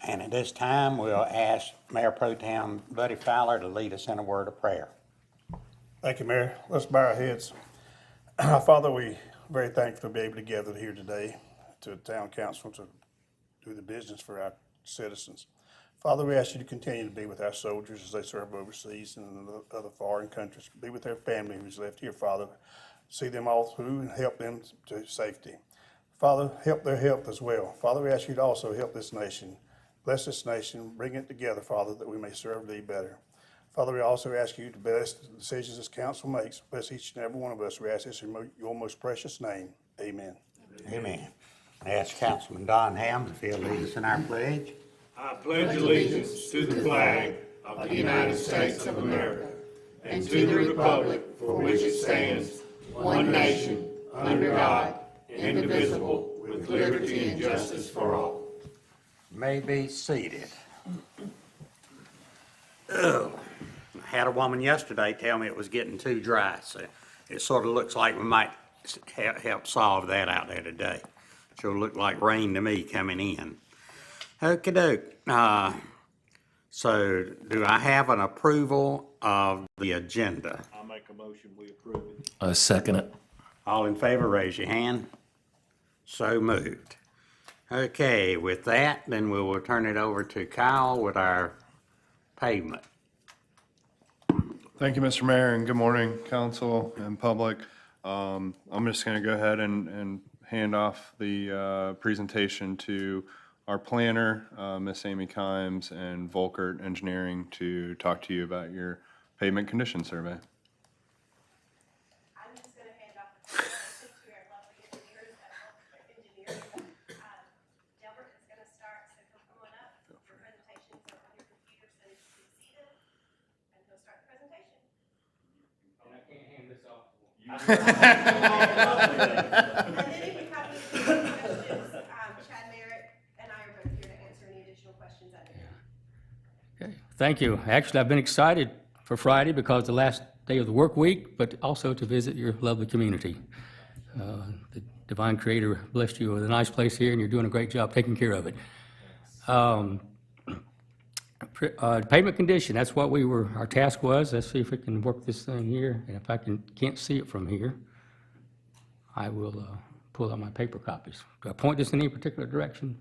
And at this time, we'll ask Mayor Pro-Tem Buddy Fowler to lead us in a word of prayer. Thank you, Mayor. Let's bow our heads. Father, we're very thankful to be able to gather here today to the town council to do the business for our citizens. Father, we ask you to continue to be with our soldiers as they serve overseas and in other foreign countries. Be with their family who's left here, Father. See them all through and help them to safety. Father, help their health as well. Father, we ask you to also help this nation. Bless this nation, bring it together, Father, that we may serve thee better. Father, we also ask you to bless the decisions this council makes. Bless each and every one of us. We ask this in your most precious name. Amen. Amen. I ask Councilman Don Helms if he'll lead us in our pledge. I pledge allegiance to the flag of the United States of America and to the republic for which it stands, one nation, under God, indivisible, with liberty and justice for all. May be seated. Oh, I had a woman yesterday tell me it was getting too dry, so it sort of looks like we might help solve that out there today. Sure look like rain to me coming in. Okie doke. So do I have an approval of the agenda? I make a motion, we approve it. Second it. All in favor, raise your hand. So moved. Okay, with that, then we will turn it over to Kyle with our pavement. Thank you, Mr. Mayor, and good morning, council and public. I'm just going to go ahead and hand off the presentation to our planner, Miss Amy Kimes, and Volkert Engineering to talk to you about your pavement condition survey. I'm just going to hand off the presentation to our lovely engineers Delbert is going to start, so come on up. Your presentations are on your computer, so you can see them, and he'll start the presentation. And I can't hand this off. And then if you have any questions, Chad Merrick and I are both here to answer any additional questions that you have. Okay, thank you. Actually, I've been excited for Friday because the last day of the work week, but also to visit your lovely community. The Divine Creator blessed you with a nice place here, and you're doing a great job taking care of it. Pavement condition, that's what our task was. Let's see if we can work this thing here. And if I can't see it from here, I will pull out my paper copies. Do I point this in any particular direction?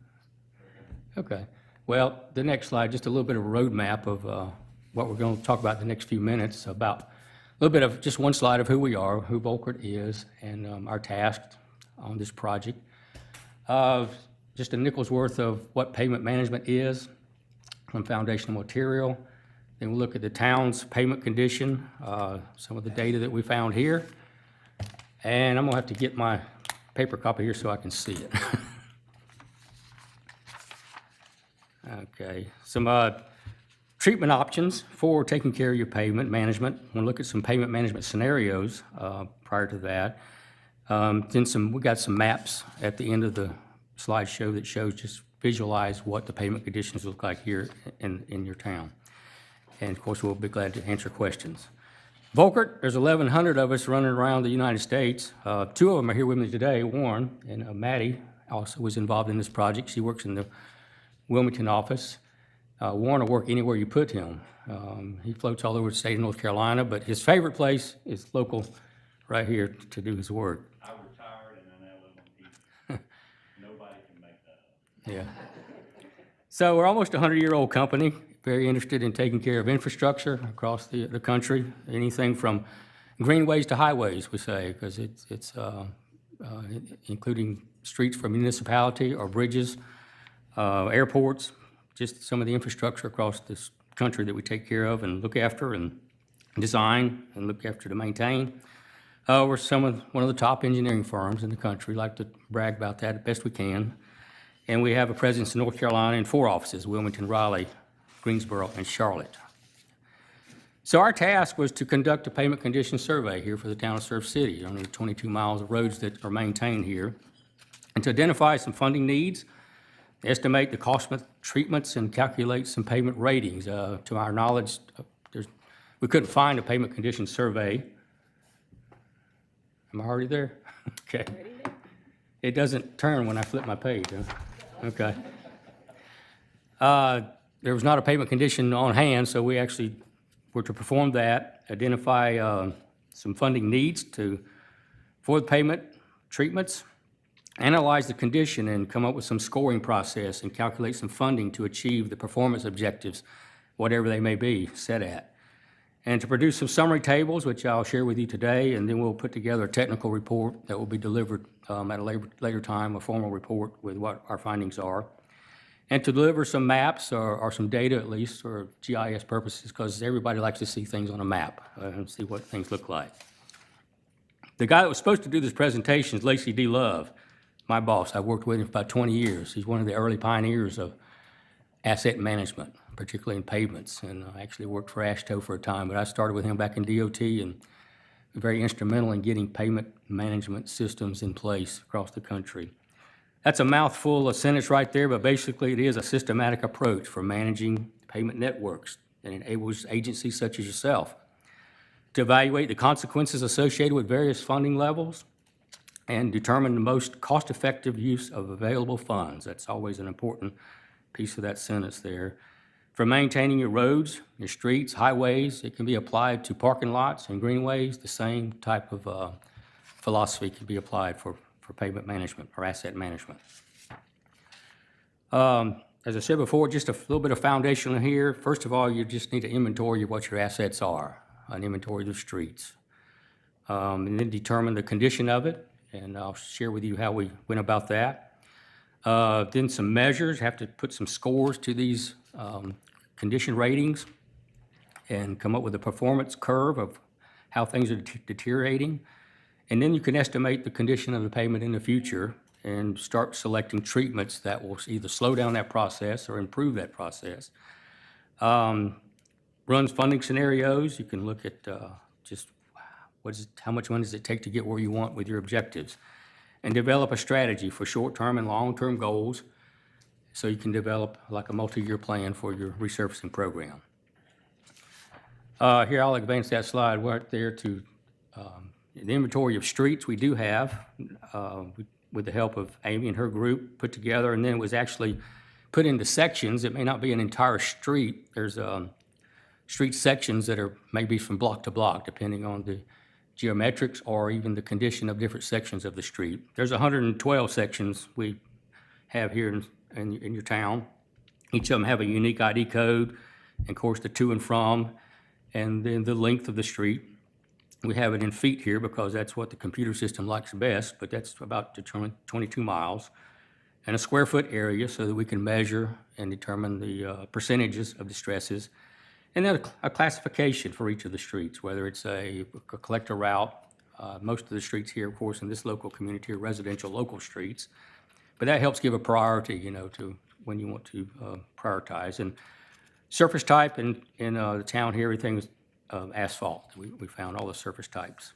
Okay. Well, the next slide, just a little bit of a roadmap of what we're going to talk about the next few minutes, about a little bit of just one slide of who we are, who Volkert is, and our task on this project. Just a nickel's worth of what pavement management is, some foundational material. Then we'll look at the town's pavement condition, some of the data that we found here. And I'm going to have to get my paper copy here so I can see it. Okay, some treatment options for taking care of your pavement management. We'll look at some pavement management scenarios prior to that. Then we got some maps at the end of the slideshow that shows, just visualize what the pavement conditions look like here in your town. And of course, we'll be glad to answer questions. Volkert, there's 1,100 of us running around the United States. Two of them are here with me today, Warren, and Maddie also was involved in this project. She works in the Wilmington office. Warren will work anywhere you put him. He floats all over the state of North Carolina, but his favorite place is local right here to do his work. I retired and I now live on Peach. Nobody can make that up. Yeah. So we're almost a 100-year-old company, very interested in taking care of infrastructure across the country, anything from greenways to highways, we say, because it's including streets for municipality or bridges, airports, just some of the infrastructure across this country that we take care of and look after and design and look after to maintain. We're one of the top engineering firms in the country. Like to brag about that as best we can. And we have a presence in North Carolina in 4 offices, Wilmington, Raleigh, Greensboro, and Charlotte. So our task was to conduct a pavement condition survey here for the town of Surf City, only 22 miles of roads that are maintained here, and to identify some funding needs, estimate the cost of treatments, and calculate some pavement ratings. To our knowledge, we couldn't find a pavement condition survey. Am I already there? Okay. It doesn't turn when I flip my page, huh? Okay. There was not a payment condition on hand, so we actually were to perform that, identify some funding needs for the payment treatments, analyze the condition, and come up with some scoring process and calculate some funding to achieve the performance objectives, whatever they may be set at. And to produce some summary tables, which I'll share with you today, and then we'll put together a technical report that will be delivered at a later time, a formal report with what our findings are. And to deliver some maps or some data at least for GIS purposes, because everybody likes to see things on a map and see what things look like. The guy that was supposed to do this presentation is Lacey D. Love, my boss. I've worked with him for about 20 years. He's one of the early pioneers of asset management, particularly in pavements, and I actually worked for AASHTO for a time, but I started with him back in DOT and very instrumental in getting payment management systems in place across the country. That's a mouthful of sentence right there, but basically it is a systematic approach for managing payment networks that enables agencies such as yourself to evaluate the consequences associated with various funding levels and determine the most cost-effective use of available funds. That's always an important piece of that sentence there. For maintaining your roads, your streets, highways, it can be applied to parking lots and greenways. The same type of philosophy can be applied for payment management or asset management. As I said before, just a little bit of foundation here. First of all, you just need to inventory of what your assets are, an inventory of the streets, and then determine the condition of it, and I'll share with you how we went about that. Then some measures, have to put some scores to these condition ratings and come up with a performance curve of how things are deteriorating. And then you can estimate the condition of the payment in the future and start selecting treatments that will either slow down that process or improve that process. Runs funding scenarios. You can look at just how much money does it take to get where you want with your objectives, and develop a strategy for short-term and long-term goals so you can develop like a multi-year plan for your resurfacing program. Here, I'll advance that slide right there to the inventory of streets we do have, with the help of Amy and her group, put together, and then it was actually put into sections. It may not be an entire street. There's street sections that are maybe from block to block, depending on the geometrics or even the condition of different sections of the street. There's 112 sections we have here in your town. Each of them have a unique ID code, and of course the to and from, and then the length of the street. We have it in feet here because that's what the computer system likes best, but that's about 22 miles. And a square foot area so that we can measure and determine the percentages of distresses. And then a classification for each of the streets, whether it's a collector route. Most of the streets here, of course, in this local community are residential local streets. But that helps give a priority, to when you want to prioritize. And surface type in the town here, everything is asphalt. We found all the surface types.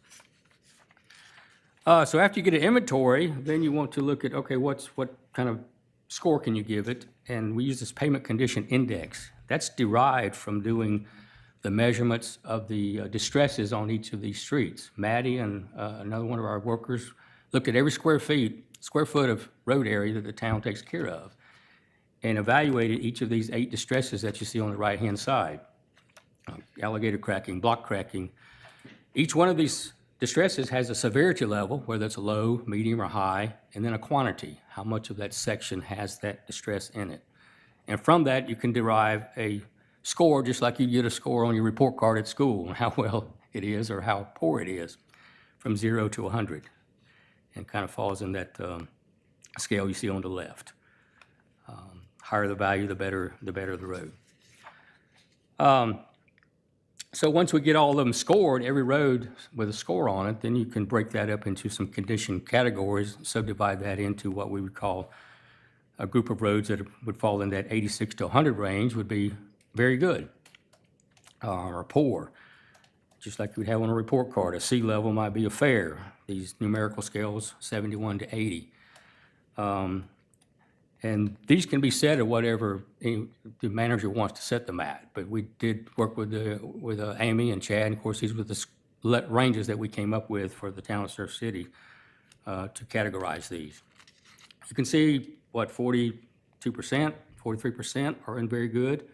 So after you get an inventory, then you want to look at, okay, what kind of score can you give it? And we use this payment condition index. That's derived from doing the measurements of the distresses on each of these streets. Maddie and another one of our workers looked at every square foot of road area that the town takes care of and evaluated each of these 8 distresses that you see on the right-hand side. Alligator cracking, block cracking. Each one of these distresses has a severity level, whether it's a low, medium, or high, and then a quantity, how much of that section has that distress in it. And from that, you can derive a score, just like you get a score on your report card at school, how well it is or how poor it is, from 0 to 100, and kind of falls in that scale you see on the left. Higher the value, the better the road. So once we get all of them scored, every road with a score on it, then you can break that up into some condition categories, subdivide that into what we would call a group of roads that would fall in that 86 to 100 range would be very good, or poor, just like we'd have on a report card. A C level might be a fair. These numerical scales, 71 to 80. And these can be set at whatever the manager wants to set them at. But we did work with Amy and Chad, and of course these were the ranges that we came up with for the town of Surf City to categorize these. You can see 40 2%, 43% are in very good.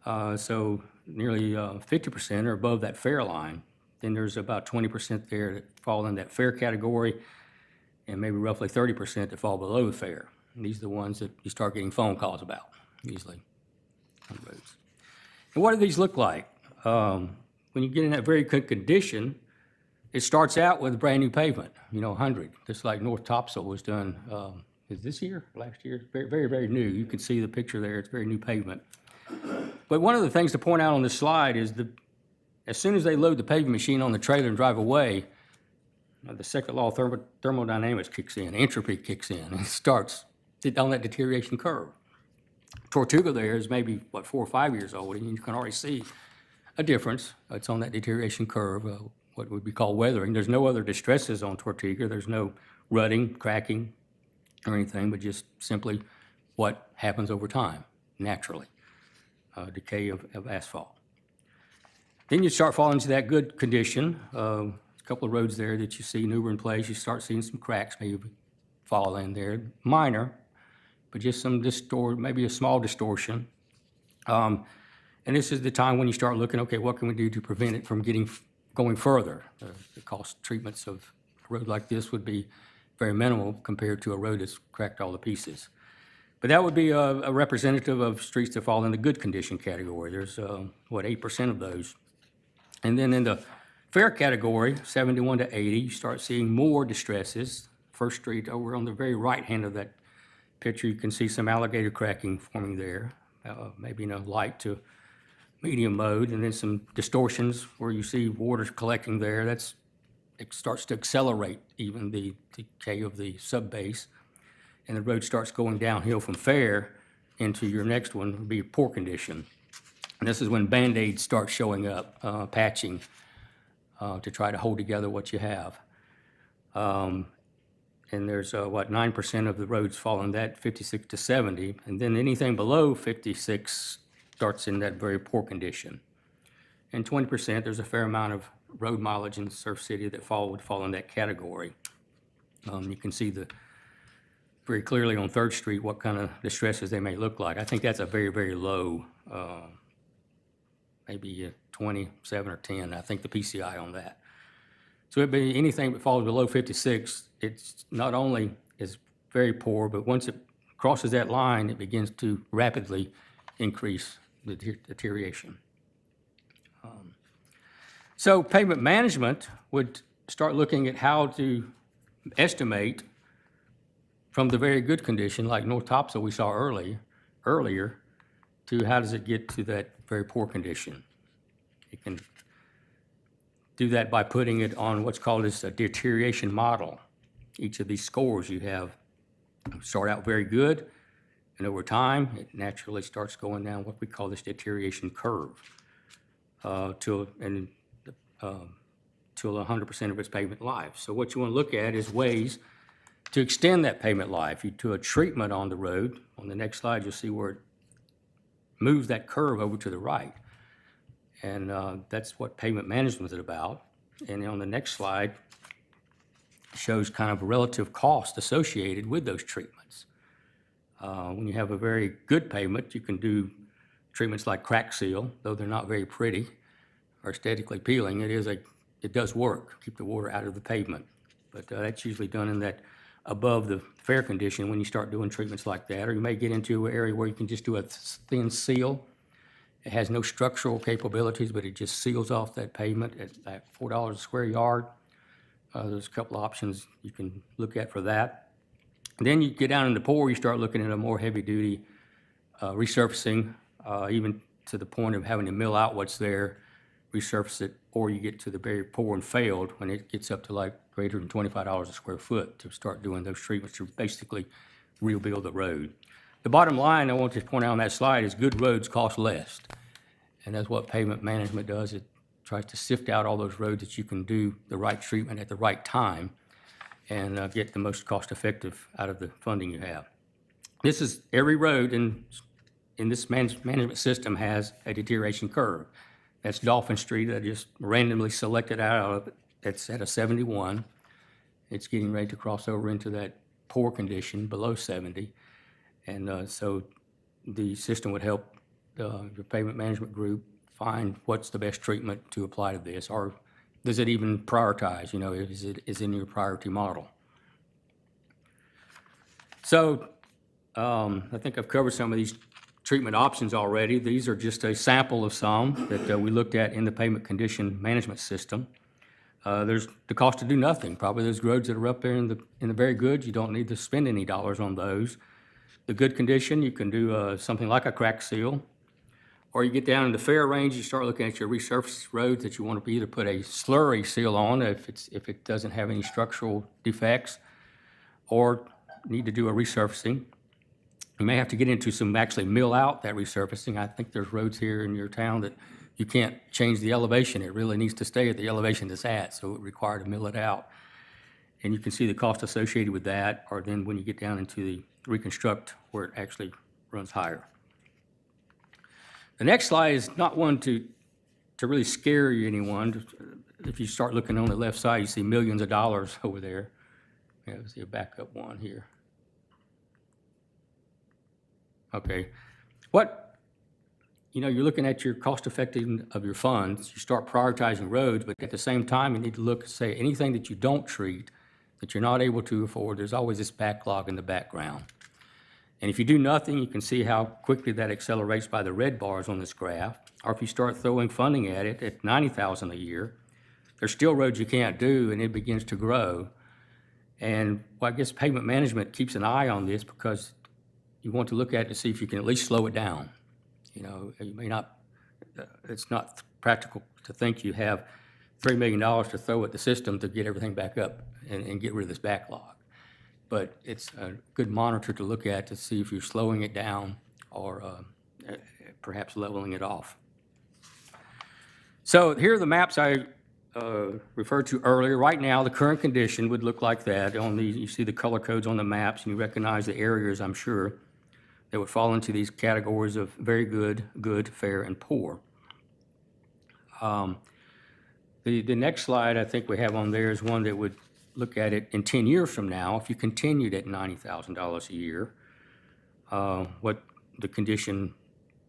So nearly 50% are above that fair line. Then there's about 20% there that fall in that fair category, and maybe roughly 30% that fall below the fair. And these are the ones that you start getting phone calls about, usually, on roads. And what do these look like? When you get in that very good condition, it starts out with brand-new pavement, 100, just like North Topsail was done, is this year, last year? Very, very, very new. You can see the picture there. It's very new pavement. But one of the things to point out on this slide is as soon as they load the paving machine on the trailer and drive away, the second law of thermodynamics kicks in, entropy kicks in, and it starts on that deterioration curve. Tortuga there is maybe, 4 or 5 years old, and you can already see a difference. It's on that deterioration curve, what would be called weathering. There's no other distresses on Tortuga. There's no rutting, cracking, or anything, but just simply what happens over time, naturally, decay of asphalt. Then you start falling into that good condition. A couple of roads there that you see newer in place, you start seeing some cracks maybe fall in there, minor, but just some maybe a small distortion. And this is the time when you start looking, okay, what can we do to prevent it from going further? The cost treatments of a road like this would be very minimal compared to a road that's cracked all to pieces. But that would be a representative of streets that fall in the good condition category. There's, 8% of those. And then in the fair category, 71 to 80, you start seeing more distresses. First Street over on the very right hand of that picture, you can see some alligator cracking forming there, maybe in a light to medium mode, and then some distortions where you see water collecting there. It starts to accelerate even the decay of the subbase, and the road starts going downhill from fair into your next one, would be poor condition. And this is when Band-Aids start showing up, patching, to try to hold together what you have. And there's, 9% of the roads fall in that, 56 to 70, and then anything below 56 starts in that very poor condition. And 20%, there's a fair amount of road mileage in Surf City that would fall in that category. You can see very clearly on 3rd Street what kind of distresses they may look like. I think that's a very, very low, maybe 27 or 10, I think the PCI on that. So it'd be anything that falls below 56, it's not only is very poor, but once it crosses that line, it begins to rapidly increase the deterioration. So pavement management would start looking at how to estimate from the very good condition, like North Topsail we saw earlier, to how does it get to that very poor condition. You can do that by putting it on what's called a deterioration model. Each of these scores you have start out very good, and over time, it naturally starts going down what we call this deterioration curve till 100% of its pavement life. So what you want to look at is ways to extend that pavement life. You do a treatment on the road. On the next slide, you'll see where it moves that curve over to the right. And that's what pavement management is about. And on the next slide, it shows kind of relative cost associated with those treatments. When you have a very good pavement, you can do treatments like crack seal, though they're not very pretty or aesthetically appealing. It does work, keep the water out of the pavement. But that's usually done in that above the fair condition when you start doing treatments like that. Or you may get into an area where you can just do a thin seal. It has no structural capabilities, but it just seals off that pavement at like $4 a square yard. There's a couple of options you can look at for that. And then you get down in the poor, you start looking at a more heavy-duty resurfacing, even to the point of having to mill out what's there, resurface it, or you get to the very poor and failed when it gets up to like greater than $25 a square foot to start doing those treatments to basically rebuild the road. The bottom line I want to point out on that slide is good roads cost less. And that's what pavement management does. It tries to sift out all those roads that you can do the right treatment at the right time and get the most cost-effective out of the funding you have. This is every road in this management system has a deterioration curve. That's Dolphin Street. I just randomly selected out of it. It's at a 71. It's getting ready to cross over into that poor condition below 70. And so the system would help your pavement management group find what's the best treatment to apply to this, or does it even prioritize, you know, is in your priority model. So I think I've covered some of these treatment options already. These are just a sample of some that we looked at in the pavement condition management system. There's the cost to do nothing. Probably those roads that are up there in the very good, you don't need to spend any dollars on those. The good condition, you can do something like a crack seal, or you get down in the fair range, you start looking at your resurfaced roads that you want to either put a slurry seal on if it doesn't have any structural defects, or need to do a resurfacing. You may have to get into some actually mill out that resurfacing. I think there's roads here in your town that you can't change the elevation. It really needs to stay at the elevation it's at, so it requires to mill it out. And you can see the cost associated with that, or then when you get down into the reconstruct where it actually runs higher. The next slide is not one to really scare anyone. If you start looking on the left side, you see millions of dollars over there. Yeah, let's see a backup one here. Okay, you're looking at your cost effectiveness of your funds. You start prioritizing roads, but at the same time, you need to look and say anything that you don't treat, that you're not able to afford, there's always this backlog in the background. And if you do nothing, you can see how quickly that accelerates by the red bars on this graph. Or if you start throwing funding at it at $90,000 a year, there's still roads you can't do, and it begins to grow. And well, I guess pavement management keeps an eye on this because you want to look at it to see if you can at least slow it down. You know, you may not, it's not practical to think you have $3 million to throw at the system to get everything back up and get rid of this backlog. But it's a good monitor to look at to see if you're slowing it down or perhaps leveling it off. So here are the maps I referred to earlier. Right now, the current condition would look like that. You see the color codes on the maps, and you recognize the areas, I'm sure, that would fall into these categories of very good, good, fair, and poor. The next slide I think we have on there is one that would look at it in 10 years from now. If you continued at $90,000 a year, what the condition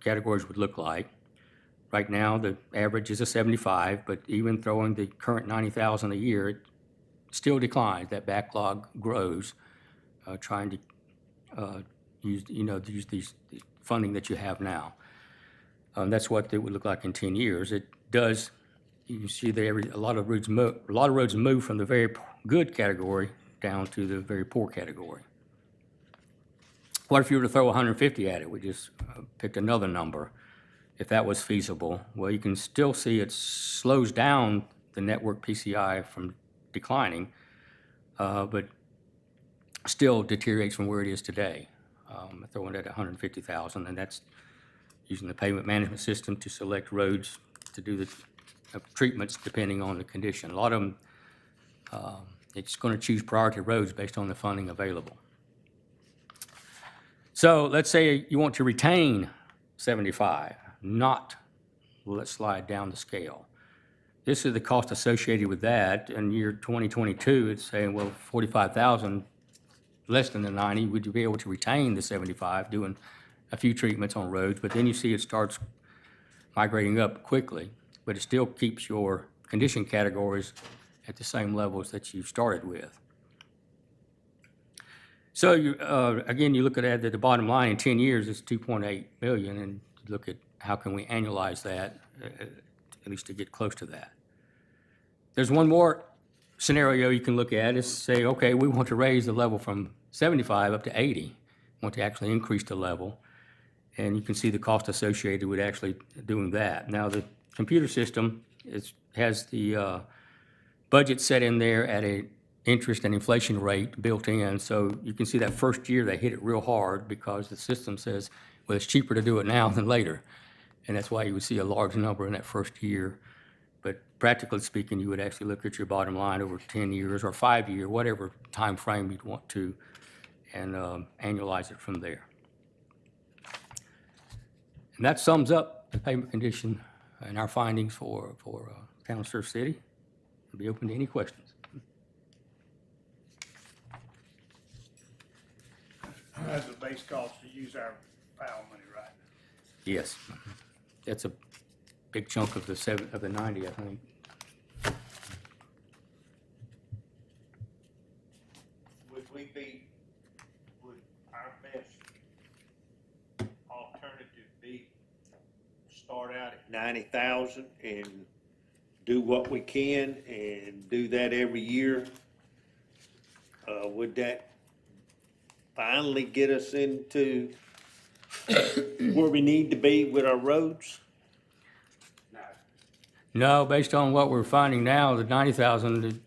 categories would look like. Right now, the average is a 75, but even throwing the current $90,000 a year, it still declines. That backlog grows, trying to use these funding that you have now. That's what it would look like in 10 years. It does. You see there a lot of roads move from the very good category down to the very poor category. What if you were to throw 150 at it? We just picked another number. If that was feasible, well, you can still see it slows down the network PCI from declining, but still deteriorates from where it is today. Throwing it at 150,000, and that's using the pavement management system to select roads to do the treatments depending on the condition. A lot of them, it's going to choose priority roads based on the funding available. So let's say you want to retain 75, not let's slide down the scale. This is the cost associated with that. In year 2022, it's saying, well, 45,000 less than the 90, would you be able to retain the 75 doing a few treatments on roads? But then you see it starts migrating up quickly, but it still keeps your condition categories at the same levels that you started with. So again, you look at the bottom line in 10 years, it's 2.8 million, and you look at how can we annualize that, at least to get close to that. There's one more scenario you can look at is say, okay, we want to raise the level from 75 up to 80. We want to actually increase the level, and you can see the cost associated with actually doing that. Now, the computer system has the budget set in there at a interest and inflation rate built in, so you can see that first year they hit it real hard because the system says, well, it's cheaper to do it now than later, and that's why you would see a large number in that first year. But practically speaking, you would actually look at your bottom line over 10 years or 5 years, whatever time frame you'd want to, and annualize it from there. And that sums up the payment condition and our findings for Town of Surf City. I'll be open to any questions. As a base cost to use our POW money, right? Yes. That's a big chunk of the 90, I think. Would our best alternative be start out at 90,000 and do what we can and do that every year? Would that finally get us into where we need to be with our roads? No, based on what we're finding now, the 90,000,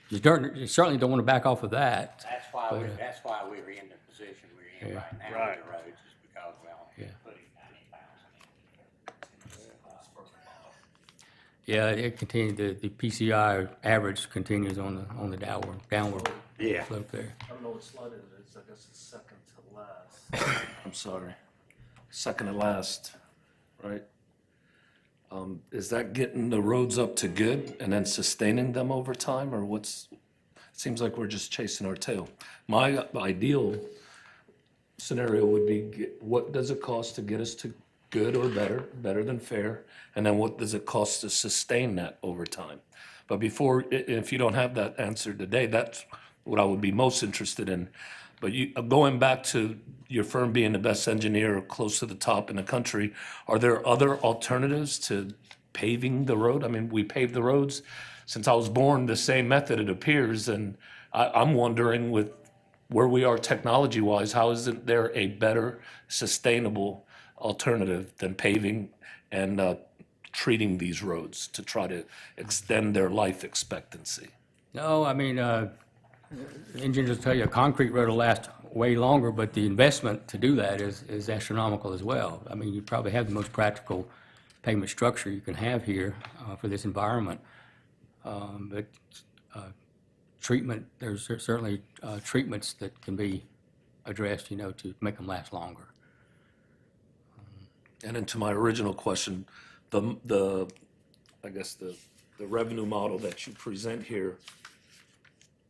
you certainly don't want to back off of that. That's why we were in the position we're in right now with the roads, is because we only putting 90,000 in. Yeah, it continued, the PCI average continues on the downward Yeah. slope there. I don't know what slide it is, I guess it's second to last. I'm sorry, second to last, right? Is that getting the roads up to good and then sustaining them over time, or what's, it seems like we're just chasing our tail. My ideal scenario would be, what does it cost to get us to good or better than fair? And then what does it cost to sustain that over time? But before, if you don't have that answer today, that's what I would be most interested in. But going back to your firm being the best engineer close to the top in the country, are there other alternatives to paving the road? I mean, we pave the roads since I was born the same method, it appears, and I'm wondering with where we are technology-wise, how isn't there a better sustainable alternative than paving and treating these roads to try to extend their life expectancy? No, I mean, engineers will tell you a concrete road will last way longer, but the investment to do that is astronomical as well. I mean, you probably have the most practical pavement structure you can have here for this environment. But treatment, there's certainly treatments that can be addressed, to make them last longer. And then to my original question, the I guess the revenue model that you present here,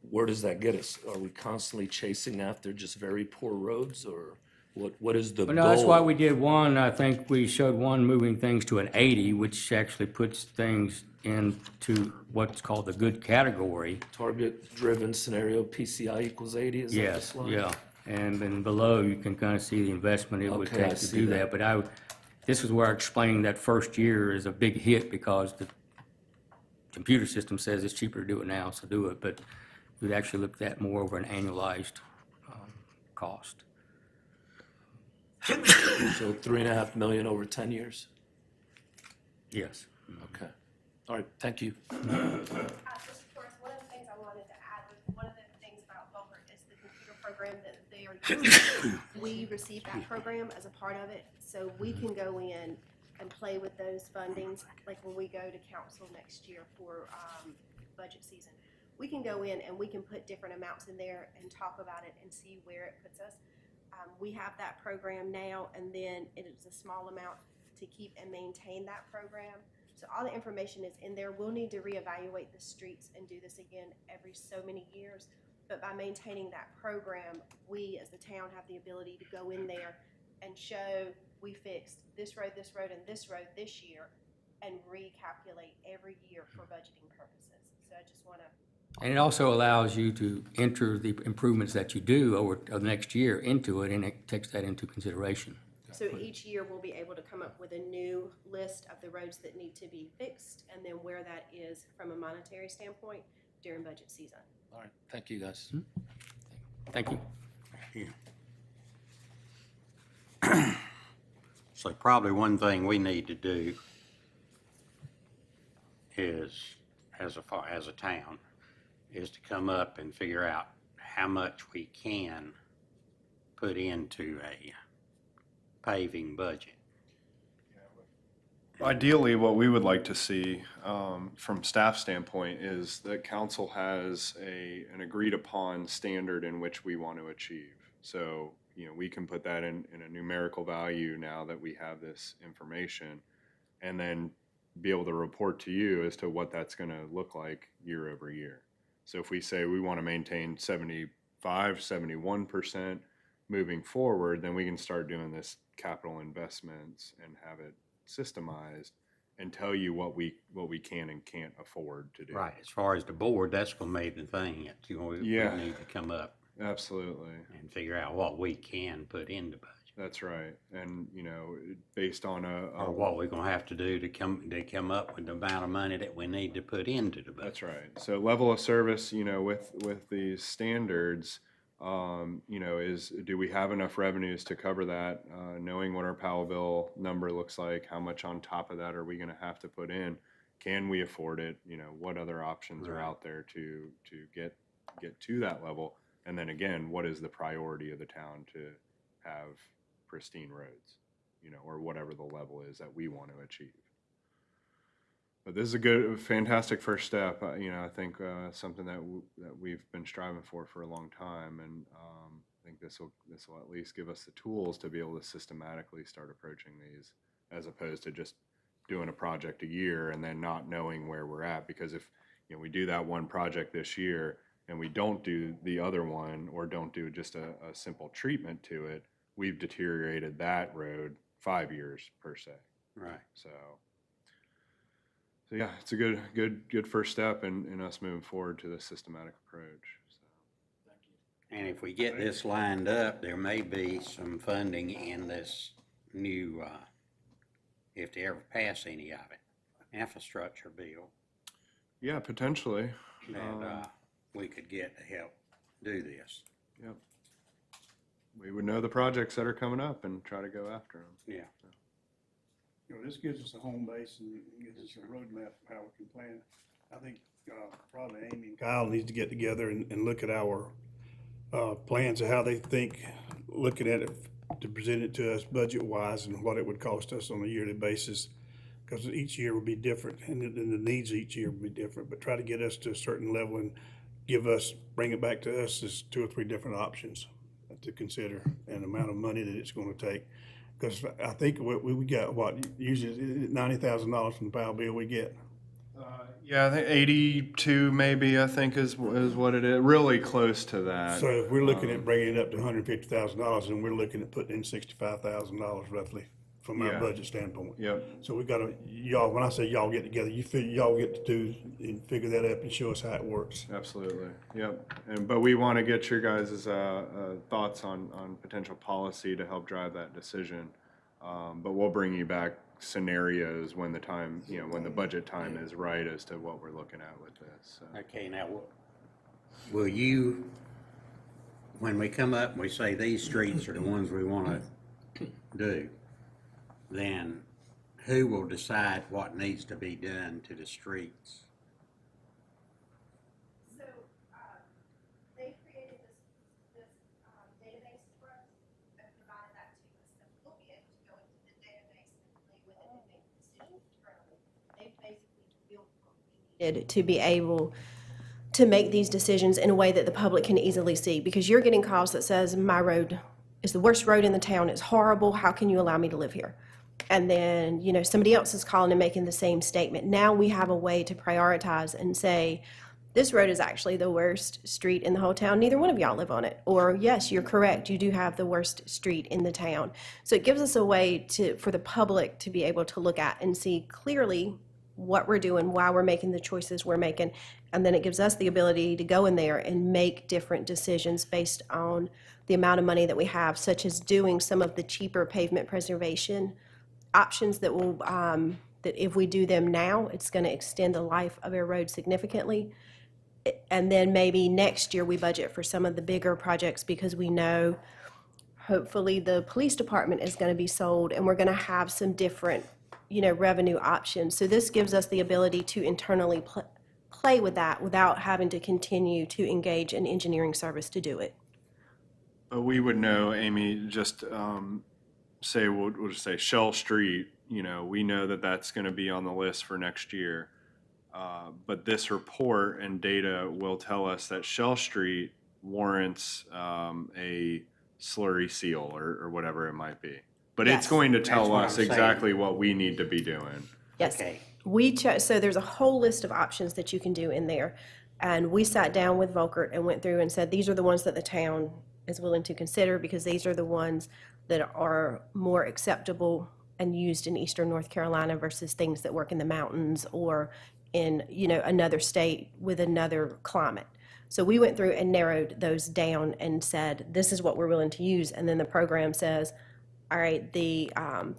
where does that get us? Are we constantly chasing after just very poor roads, or what is the goal? Well, no, that's why we did one. I think we showed one moving things to an 80, which actually puts things into what's called the good category. Target-driven scenario, PCI equals 80, is that the Yes, slide? yeah. And then below, you can kind of see the investment it would Okay, I take to see do that. that. But this is where I explained that first year is a big hit because the computer system says it's cheaper to do it now, so do it. But we'd actually look at that more over an annualized cost. So 3.5 million over 10 years? Yes. Okay. All right, thank you. Mr. Torres, one of the things I wanted to add was one of the things about Fowler is the computer program that they are using. We receive that program as a part of it, so we can go in and play with those fundings, like when we go to council next year for budget season. We can go in and we can put different amounts in there and talk about it and see where it puts us. We have that program now, and then it is a small amount to keep and maintain that program. So all the information is in there. We'll need to reevaluate the streets and do this again every so many years. But by maintaining that program, we as the town have the ability to go in there and show we fixed this road, and this road this year, and recalculate every year for budgeting purposes. So I just want to. And it also allows you to enter the improvements that you do over the next year into it, and it takes that into consideration. So each year we'll be able to come up with a new list of the roads that need to be fixed, and then where that is from a monetary standpoint during budget season. All right, thank you, guys. Thank you. So probably one thing we need to do is, as a town, is to come up and figure out how much we can put into a paving budget. Ideally, what we would like to see from staff standpoint is that council has an agreed upon standard in which we want to achieve. So, we can put that in a numerical value now that we have this information, and then be able to report to you as to what that's going to look like year over year. So if we say we want to maintain 75% 71% moving forward, then we can start doing this capital investments and have it systemized and tell you what we can and can't afford to do. Right, as far as the board, that's gonna be the thing, that, you know, we Yeah. need to come up Absolutely. and figure out what we can put in the budget. That's right. And, you know, based on Or what we're gonna have to do to come up with the amount of money that we need to put into the budget. That's right. So level of service, you know, with these standards, you know, do we have enough revenues to cover that? Knowing what our Powell bill number looks like, how much on top of that are we gonna have to put in? Can we afford it? You know, what other options are out there to get to that level? And then again, what is the priority of the town to have pristine roads, you know, or whatever the level is that we want to achieve. But this is a fantastic first step. You know, I think something that we've been striving for a long time, and I think this will at least give us the tools to be able to systematically start approaching these, as opposed to just doing a project a year and then not knowing where we're at. Because if, you know, we do that one project this year and we don't do the other one, or don't do just a simple treatment to it, we've deteriorated that road 5 years per se. Right. So yeah, it's a good first step in us moving forward to this systematic approach. So. And if we get this lined up, there may be some funding in this new, if they ever pass any of it, infrastructure bill Yeah, potentially. that we could get to help do this. Yep. We would know the projects that are coming up and try to go after them. Yeah. You know, this gives us a home base and gives us a roadmap of how we can plan. I think probably Amy and Kyle needs to get together and look at our plans of how they think, looking at it to present it to us budget-wise and what it would cost us on a yearly basis. Because each year would be different, and the needs each year would be different. But try to get us to a certain level and bring it back to us as 2 or 3 different options to consider, and the amount of money that it's going to take. Because I think we got, usually $90,000 from the Powell bill we get. Yeah, I think 82 maybe, I think is what it is. Really close to that. So if we're looking at bringing it up to $150,000, and we're looking at putting in $65,000 roughly from our Yeah. budget standpoint. Yep. So we got to, y'all, when I say y'all get together, y'all get to do and figure that up and show us how it works. Absolutely. Yep. But we want to get your guys' thoughts on potential policy to help drive that decision. But we'll bring you back scenarios when the time, you know, when the budget time is right as to what we're looking at with this. So. Okay, now, will you, when we come up and we say these streets are the ones we want to do, then who will decide what needs to be done to the streets? So, they created this database for us and provided that to us, so we'll be able to go into the database and play with it and make decisions from it. They basically built what we needed to be able to make these decisions in a way that the public can easily see, because you're getting calls that says, my road is the worst road in the town, it's horrible, how can you allow me to live here? And then, you know, somebody else is calling and making the same statement. Now we have a way to prioritize and say, this road is actually the worst street in the whole town. Neither one of y'all live on it. Or, yes, you're correct, you do have the worst street in the town. So it gives us a way for the public to be able to look at and see clearly what we're doing, why we're making the choices we're making. And then it gives us the ability to go in there and make different decisions based on the amount of money that we have, such as doing some of the cheaper pavement preservation options that will, that if we do them now, it's going to extend the life of our road significantly. And then maybe next year we budget for some of the bigger projects, because we know hopefully the police department is going to be sold and we're going to have some different, you know, revenue options. So this gives us the ability to internally play with that without having to continue to engage an engineering service to do it. But we would know, Amy, just say, we'll just say Shell Street, you know, we know that that's going to be on the list for next year. But this report and data will tell us that Shell Street warrants a slurry seal or whatever it might be. But Yes. it's going to That's tell what us I'm saying. exactly what we need to be doing. Yes. Okay. We chose, so there's a whole list of options that you can do in there. And we sat down with Volkert and went through and said, these are the ones that the town is willing to consider because these are the ones that are more acceptable and used in eastern North Carolina versus things that work in the mountains or in, another state with another climate. So we went through and narrowed those down and said, this is what we're willing to use. And then the program says, all right, the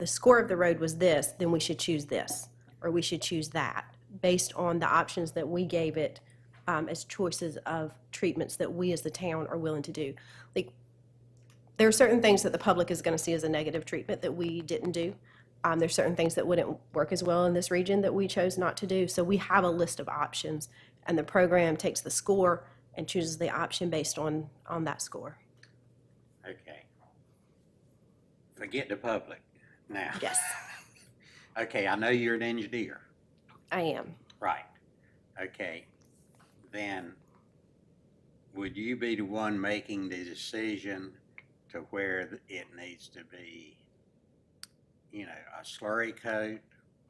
score of the road was this, then we should choose this, or we should choose that, based on the options that we gave it as choices of treatments that we as the town are willing to do. Like, there are certain things that the public is going to see as a negative treatment that we didn't do. There's certain things that wouldn't work as well in this region that we chose not to do. So we have a list of options, and the program takes the score and chooses the option based on that score. Okay. Forget the public now. Yes, Okay, I know you're an engineer. I am. Right. Okay. Then, would you be the one making the decision to where it needs to be, a slurry coat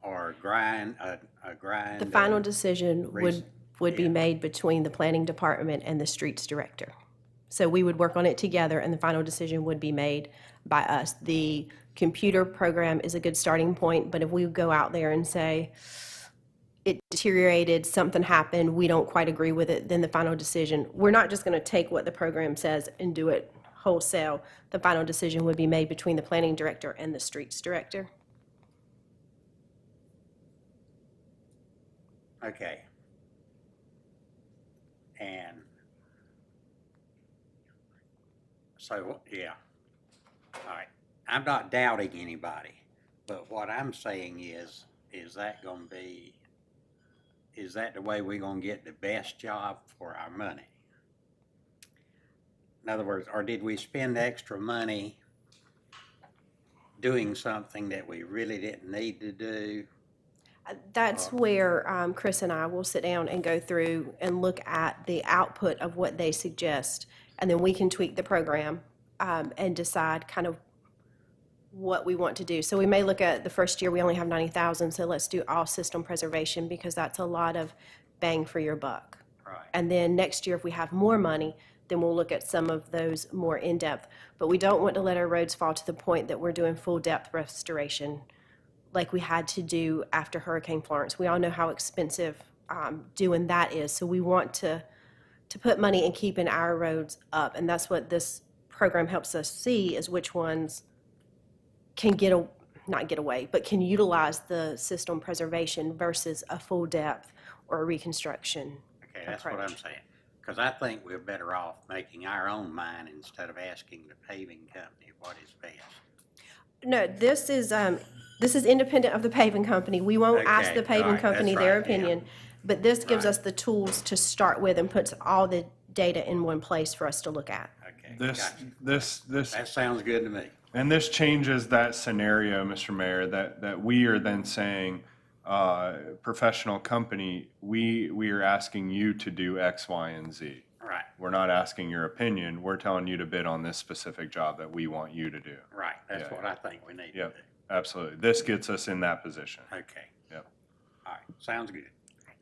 or a grind? The final decision would be yeah. made between the planning department and the streets director. So we would work on it together, and the final decision would be made by us. The computer program is a good starting point, but if we go out there and say, it deteriorated, something happened, we don't quite agree with it, then the final decision, we're not just going to take what the program says and do it wholesale. The final decision would be made between the planning director and the streets director. Okay. And so, yeah. All right. I'm not doubting anybody, but what I'm saying is that the way we're gonna get the best job for our money? In other words, or did we spend extra money doing something that we really didn't need to do? That's where Chris and I will sit down and go through and look at the output of what they suggest, and then we can tweak the program and decide kind of what we want to do. So we may look at the first year, we only have 90,000, so let's do all system preservation because that's a lot of bang for your buck. Right. And then next year, if we have more money, then we'll look at some of those more in-depth. But we don't want to let our roads fall to the point that we're doing full depth restoration like we had to do after Hurricane Florence. We all know how expensive doing that is. So we want to put money in keeping our roads up. And that's what this program helps us see, is which ones can not get away, but can utilize the system preservation versus a full depth or a reconstruction Okay, that's what I'm approach. saying. Because I think we're better off making our own mine instead of asking the paving company what is best. No, this is independent of the paving company. We won't ask Okay, the paving all right, company that's their right, yeah. opinion, but this gives Right. us the tools to start with and puts all the data in one place for us to look at. Okay, This, gotcha. this, That sounds good to me. and this changes that scenario, Mr. Mayor, that we are then saying, professional company, we are asking you to do X, Y, and Z. Right, We're not asking your opinion. We're telling you to bid on this specific job that we want you to do. right. That's Yeah, what I think we need to Yep, do. absolutely. This gets us in that position. Okay, Yep. all right, sounds good.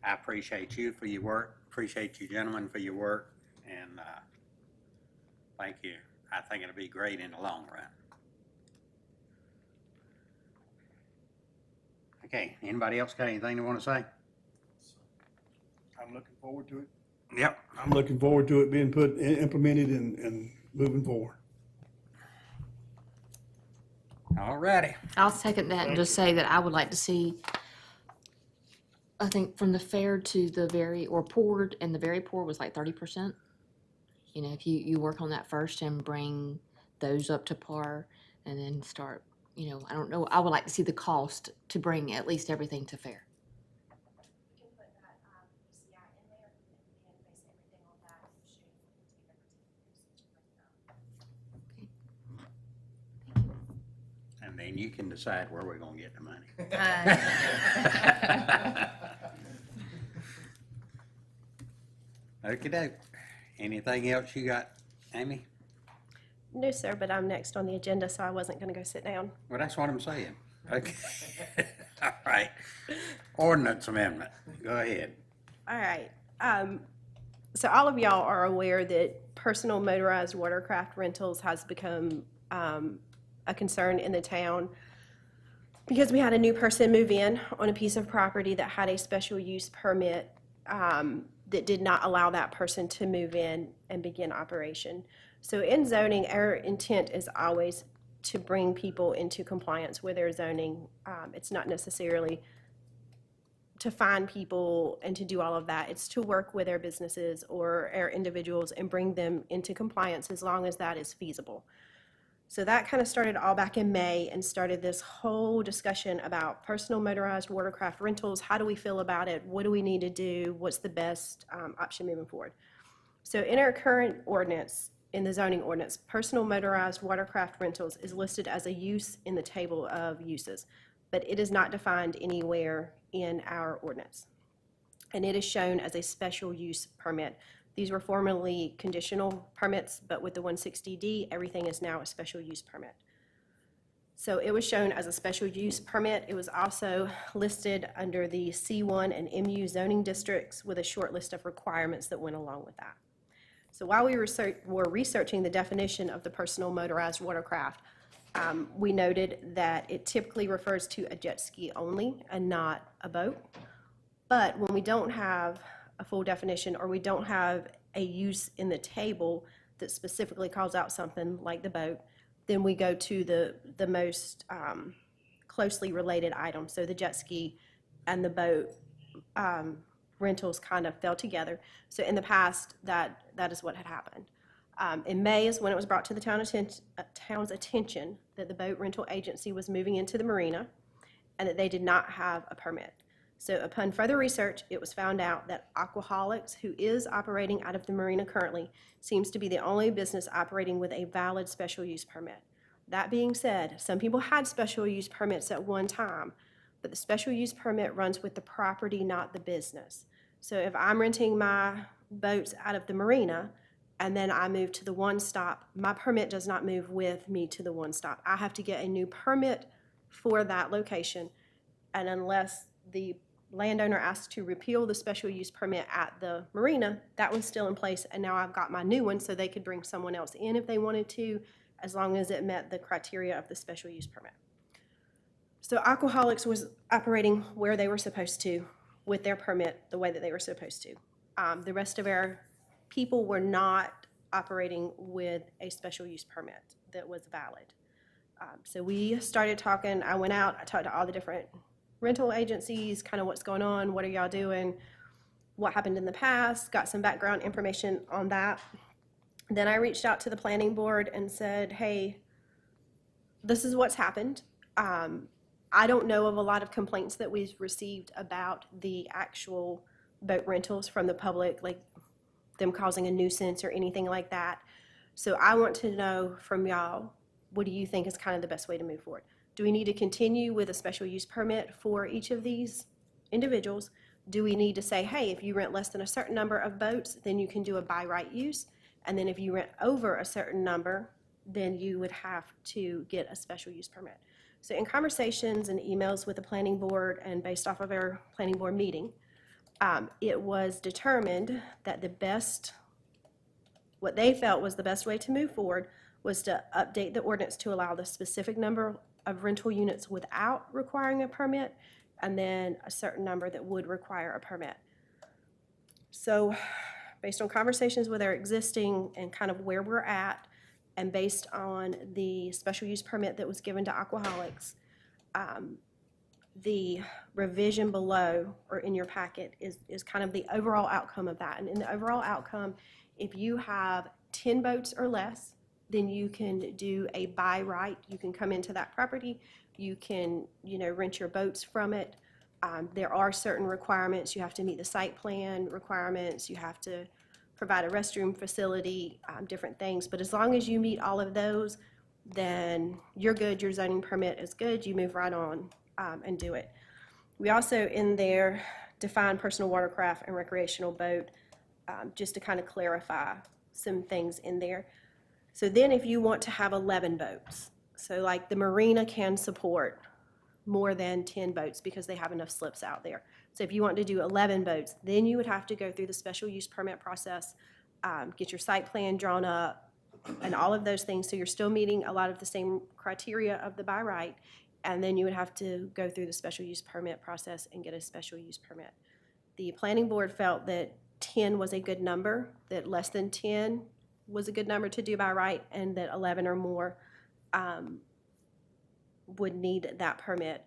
I appreciate you for your work, appreciate you gentlemen for your work, and, thank you. I think it'll be great in the long run. Okay, anybody else got anything they want to say? I'm looking forward to it. Yep. I'm looking forward to it being implemented and moving forward. All righty. I'll second that and just say that I would like to see, I think from the fair to the very, or poor, and the very poor was like 30%. You know, if you work on that first and bring those up to par and then start, I don't know, I would like to see the cost to bring at least everything to fair. We can put that PCI in there and base everything on that and shoot And then you can decide where we're gonna get the money. Okey-doke. Anything else you got, Amy? No, sir, but I'm next on the agenda, so I wasn't going to go sit down. Well, that's what I'm saying. Okay. All right. Ordinance amendment. Go ahead. All right. So all of y'all are aware that personal motorized watercraft rentals has become a concern in the town because we had a new person move in on a piece of property that had a special use permit that did not allow that person to move in and begin operation. So in zoning, our intent is always to bring people into compliance with their zoning. It's not necessarily to find people and to do all of that. It's to work with our businesses or our individuals and bring them into compliance as long as that is feasible. So that kind of started all back in May and started this whole discussion about personal motorized watercraft rentals. How do we feel about it? What do we need to do? What's the best option moving forward? So in our current ordinance, in the zoning ordinance, personal motorized watercraft rentals is listed as a use in the table of uses, but it is not defined anywhere in our ordinance. And it is shown as a special use permit. These were formerly conditional permits, but with the 160D, everything is now a special use permit. So it was shown as a special use permit. It was also listed under the C1 and MU zoning districts with a short list of requirements that went along with that. So while we were researching the definition of the personal motorized watercraft, we noted that it typically refers to a jet ski only and not a boat. But when we don't have a full definition or we don't have a use in the table that specifically calls out something like the boat, then we go to the most closely related item. So the jet ski and the boat rentals kind of fell together. So in the past, that is what had happened. In May is when it was brought to the town's attention that the boat rental agency was moving into the marina and that they did not have a permit. So upon further research, it was found out that Aquaholics, who is operating out of the marina currently, seems to be the only business operating with a valid special use permit. That being said, some people had special use permits at one time, but the special use permit runs with the property, not the business. So if I'm renting my boats out of the marina and then I move to the one stop, my permit does not move with me to the one stop. I have to get a new permit for that location, and unless the landowner asks to repeal the special use permit at the marina, that one's still in place, and now I've got my new one, so they could bring someone else in if they wanted to, as long as it met the criteria of the special use permit. So Aquaholics was operating where they were supposed to with their permit the way that they were supposed to. The rest of our people were not operating with a special use permit that was valid. So we started talking. I went out, I talked to all the different rental agencies, kind of what's going on, what are y'all doing, what happened in the past, got some background information on that. Then I reached out to the planning board and said, hey, this is what's happened. I don't know of a lot of complaints that we've received about the actual boat rentals from the public, like them causing a nuisance or anything like that. So I want to know from y'all, what do you think is kind of the best way to move forward? Do we need to continue with a special use permit for each of these individuals? Do we need to say, hey, if you rent less than a certain number of boats, then you can do a by right use? And then if you rent over a certain number, then you would have to get a special use permit. So in conversations and emails with the planning board and based off of our planning board meeting, it was determined that what they felt was the best way to move forward was to update the ordinance to allow the specific number of rental units without requiring a permit, and then a certain number that would require a permit. So based on conversations with our existing and kind of where we're at, and based on the special use permit that was given to Aquaholics, the revision below or in your packet is kind of the overall outcome of that. And in the overall outcome, if you have 10 boats or less, then you can do a by right. You can come into that property. You can, rent your boats from it. There are certain requirements. You have to meet the site plan requirements. You have to provide a restroom facility, different things. But as long as you meet all of those, then you're good. Your zoning permit is good. You move right on and do it. We also in there define personal watercraft and recreational boat, just to kind of clarify some things in there. So then if you want to have 11 boats, so like the marina can support more than 10 boats because they have enough slips out there. So if you want to do 11 boats, then you would have to go through the special use permit process, get your site plan drawn up, and all of those things. So you're still meeting a lot of the same criteria of the by right, and then you would have to go through the special use permit process and get a special use permit. The planning board felt that 10 was a good number, that less than 10 was a good number to do by right, and that 11 or more would need that permit.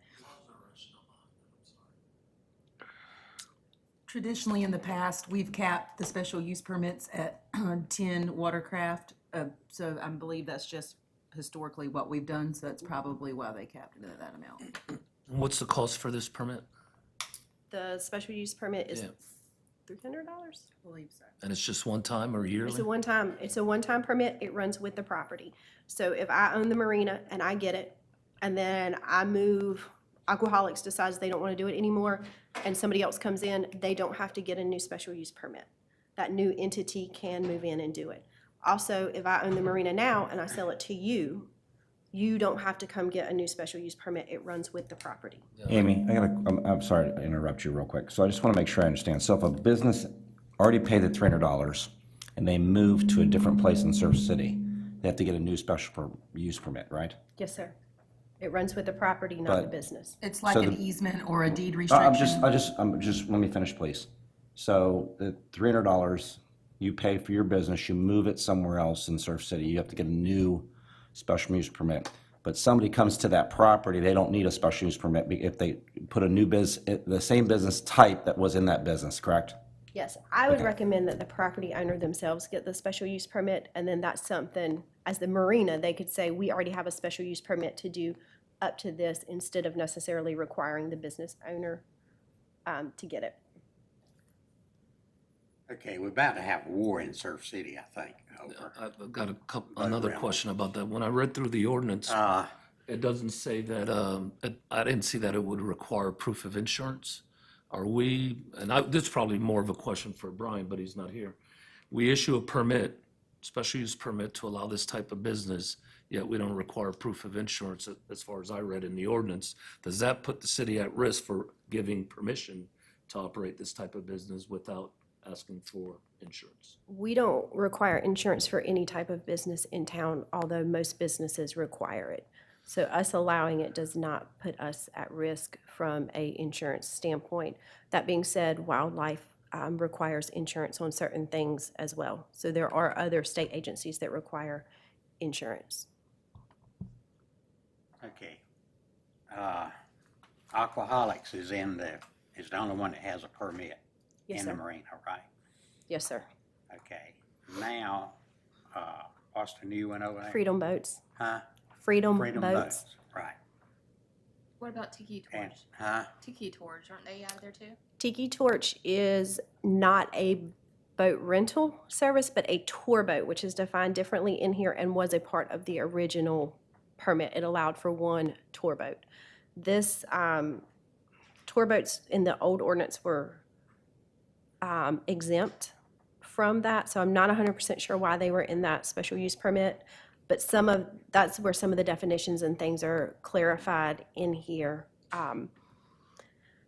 Traditionally, in the past, we've capped the special use permits at 10 watercraft. So I believe that's just historically what we've done, so that's probably why they capped it at that amount. What's the cost for this permit? The special use permit is Yeah. $300. I believe so. And it's just one time or yearly? It's a one-time permit. It runs with the property. So if I own the marina and I get it, and then I move, Aquaholics decides they don't want to do it anymore, and somebody else comes in, they don't have to get a new special use permit. That new entity can move in and do it. Also, if I own the marina now and I sell it to you, you don't have to come get a new special use permit. It runs with the property. Amy, I'm sorry to interrupt you real quick. So I just want to make sure I understand. So if a business already paid the $300 and they move to a different place in Surf City, they have to get a new special use permit, right? Yes, sir. It runs with the property, not the But- business. It's like So an the- easement or a deed I'm restriction. just, let me finish, please. So the $300, you pay for your business, you move it somewhere else in Surf City, you have to get a new special use permit. But somebody comes to that property, they don't need a special use permit if they put a new the same business type that was in that business, correct? Yes, I would recommend that the property owner themselves get the special use permit, and then that's something, as the marina, they could say, we already have a special use permit to do up to this, instead of necessarily requiring the business owner to get it. Okay, we're about to have war in Surf City, I think, over. I've got another question about that. When I read through the ordinance, it doesn't say that, I didn't see that it would require proof of insurance. Are we, this is probably more of a question for Brian, but he's not here. We issue a permit, special use permit to allow this type of business, yet we don't require proof of insurance as far as I read in the ordinance. Does that put the city at risk for giving permission to operate this type of business without asking for insurance? We don't require insurance for any type of business in town, although most businesses require it. So us allowing it does not put us at risk from a insurance standpoint. That being said, wildlife requires insurance on certain things as well. So there are other state agencies that require insurance. Okay. Aquaholics is the only one that has a permit Yes, in the sir. marina, right? Yes, sir. Okay. Now, what's the new one over there? Freedom Boats. Huh? Freedom Freedom Boats. Boats, right. What about Tiki And, Torch? huh? Tiki Torch, aren't they out of there too? Tiki Torch is not a boat rental service, but a tour boat, which is defined differently in here and was a part of the original permit. It allowed for one tour boat. This, tour boats in the old ordinance were exempt from that, so I'm not 100% sure why they were in that special use permit, but that's where some of the definitions and things are clarified in here.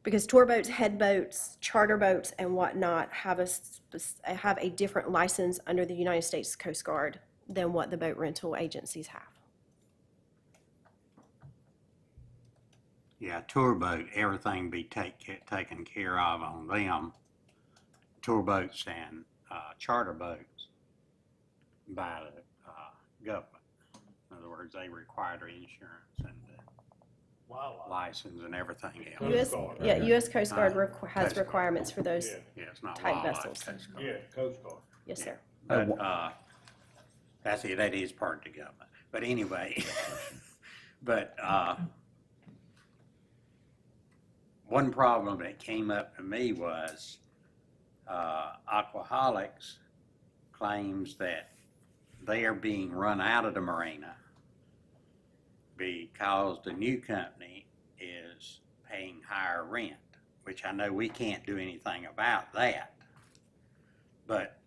Because tour boats, head boats, charter boats, and whatnot have a different license under the United States Coast Guard than what the boat rental agencies have. Yeah, tour boat, everything be taken care of on them. Tour boats and charter boats by the government. In other words, they require their insurance and license and everything else. U.S. Coast Guard has Coast Guard. requirements for those Yeah, it's not type wildlife. vessels. Coast Guard. Yeah, Coast Guard. Yes, sir. But, that's it, that is part of the government. But anyway, but, one problem that came up to me was, Aquaholics claims that they are being run out of the marina because the new company is paying higher rent, which I know we can't do anything about that. But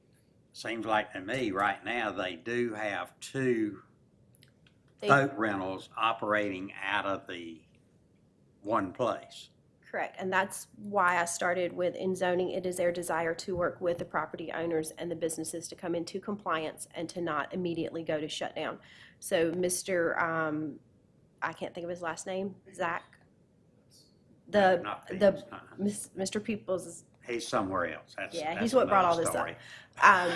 seems like to me right now, they do have two boat rentals operating out of the one place. Correct, and that's why I started with in zoning. It is their desire to work with the property owners and the businesses to come into compliance and to not immediately go to shutdown. So Mr., I can't think of his last name, Zach? Not Peoples, Mr. Peoples is, He's somewhere else. yeah, That's he's what brought all another this up. story.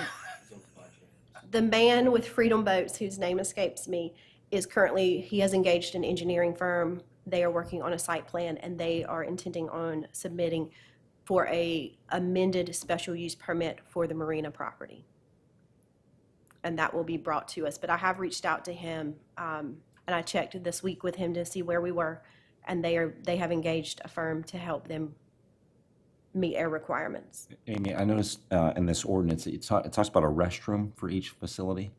The man with Freedom Boats, whose name escapes me, is currently, he has engaged an engineering firm. They are working on a site plan, and they are intending on submitting for a amended special use permit for the marina property. And that will be brought to us. But I have reached out to him, and I checked this week with him to see where we were, and they have engaged a firm to help them meet our requirements. Amy, I noticed in this ordinance, it talks about a restroom for each facility,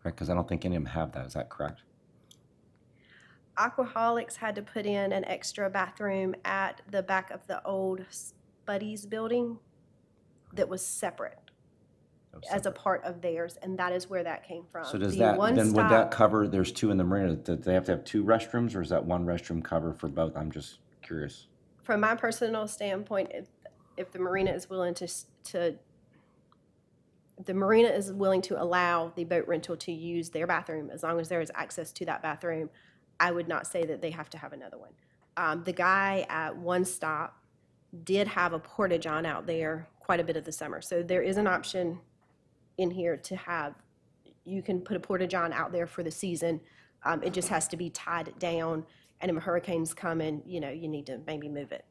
correct? Because I don't think any of them have that. Is that correct? Aquaholics had to put in an extra bathroom at the back of the old Spuddy's building that was separate as a part of theirs, and that is where that came from. So does The that, one then would stop- that cover, there's two in the marina, do they have to have two restrooms, or is that one restroom cover for both? I'm just curious. From my personal standpoint, if the marina is willing if the marina is willing to allow the boat rental to use their bathroom, as long as there is access to that bathroom, I would not say that they have to have another one. The guy at One Stop did have a porta-john out there quite a bit of the summer. So there is an option in here to have, you can put a porta-john out there for the season. It just has to be tied down, and if a hurricane's coming, you need to maybe move it.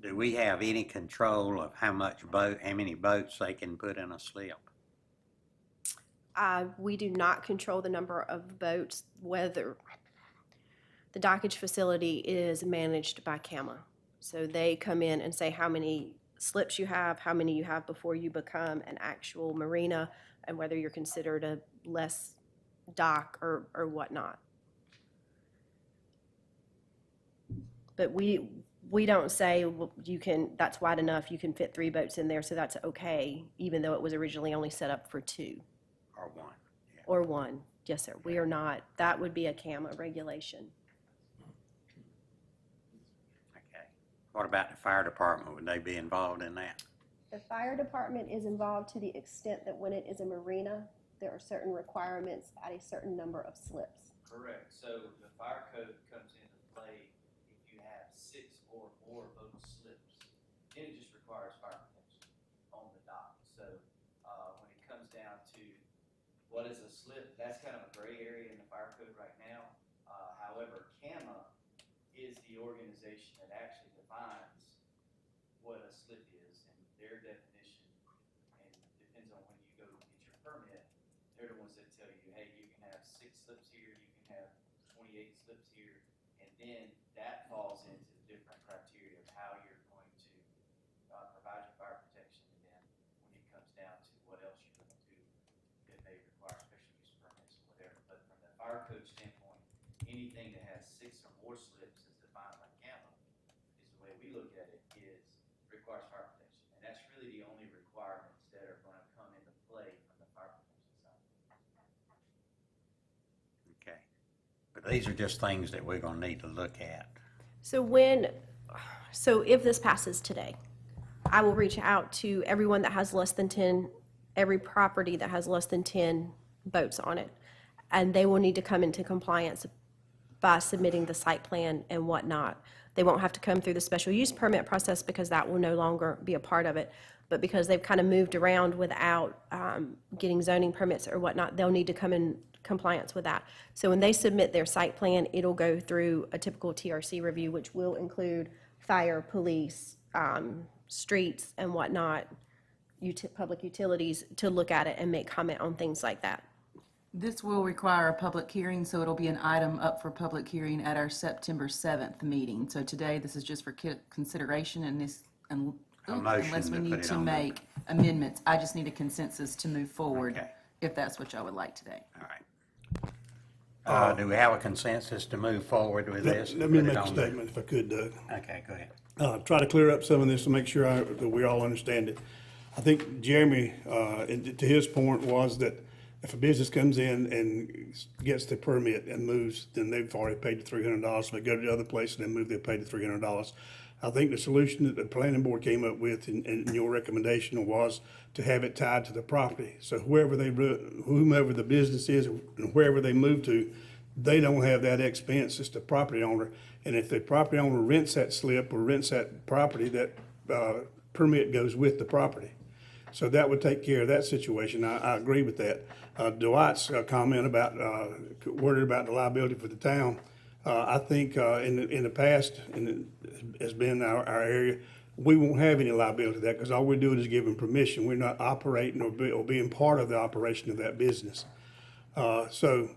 Do we have any control of how many boats they can put in a slip? We do not control the number of boats, whether the dockage facility is managed by CAMA. So they come in and say how many slips you have, how many you have before you become an actual marina, and whether you're considered a less dock or whatnot. But we don't say, well, that's wide enough, you can fit 3 boats in there, so that's okay, even though it was originally only set up for 2. Or one? Yeah. Or 1, yes, sir. We are not, that would be a CAMA regulation. Okay. What about the fire department? Would they be involved in that? The fire department is involved to the extent that when it is a marina, there are certain requirements at a certain number of slips. Correct. So the fire code comes into play if you have 6 or more boat slips. Then it just requires fire protection on the dock. So when it comes down to what is a slip, that's kind of a gray area in the fire code right now. However, CAMA is the organization that actually defines what a slip is, and their definition, and depends on when you go get your permit, they're the ones that tell you, hey, you can have 6 slips here, you can have 28 slips here, and then that falls into different criteria of how you're going to provide your fire protection, and then when it comes down to what else you're going to do, it may require special use permits or whatever. But from the fire code standpoint, anything that has 6 or more slips is defined by CAMA, is the way we look at it, is requires fire protection. And that's really the only requirements that are going to come into play from the fire protection side. Okay. But these are just things that we're gonna need to look at. So if this passes today, I will reach out to everyone that has less than 10, every property that has less than 10 boats on it, and they will need to come into compliance by submitting the site plan and whatnot. They won't have to come through the special use permit process because that will no longer be a part of it. But because they've kind of moved around without getting zoning permits or whatnot, they'll need to come in compliance with that. So when they submit their site plan, it'll go through a typical TRC review, which will include fire, police, streets and whatnot, public utilities, to look at it and make comment on things like that. This will require a public hearing, so it'll be an item up for public hearing at our September 7th meeting. So today, this is just for consideration, and unless we to need put it to on make amendments, I just need a consensus to move forward, Okay. if that's what y'all would like today. All right. Do we have a consensus to move forward with this? Let me Put it make a on the- statement if I could, Doug. Okay, go ahead. Try to clear up some of this to make sure that we all understand it. I think Jeremy, to his point, was that If a business comes in and gets the permit and moves, then they've already paid the $300. If they go to the other place and then move, they'll pay the $300. I think the solution that the planning board came up with in your recommendation was to have it tied to the property. So whomever the business is and wherever they move to, they don't have that expense, it's the property owner. And if the property owner rents that slip or rents that property, that permit goes with the property. So that would take care of that situation. I agree with that. Dwight's comment about, worried about the liability for the town. I think in the past, and it has been our area, we won't have any liability to that because all we're doing is giving permission. We're not operating or being part of the operation of that business. So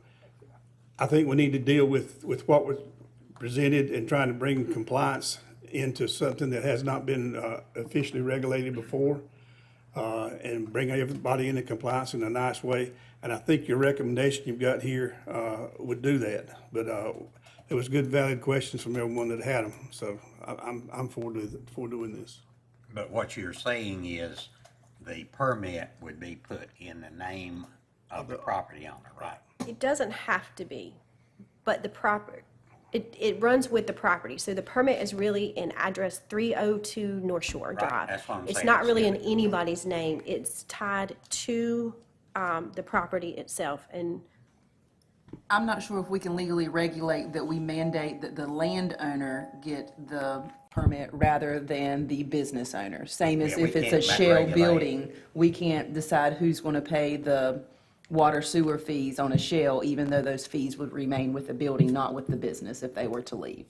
I think we need to deal with what was presented and trying to bring compliance into something that has not been officially regulated before. And bring everybody into compliance in a nice way. And I think your recommendation you've got here would do that. But it was good, valid questions from everyone that had them. So I'm for doing this. But what you're saying is the permit would be put in the name of the property owner, right? It doesn't have to be, but it runs with the property. So the permit is really in address 302 North Shore Drive. That's what I'm It's saying. not It's really in in it. anybody's name. It's tied to the property itself. And I'm not sure if we can legally regulate that we mandate that the landowner get the permit rather than the business owner. Same as Yeah, we if it's a can't shell regulate. building, we can't decide who's going to pay the water sewer fees on a shell, even though those fees would remain with the building, not with the business if they were to leave.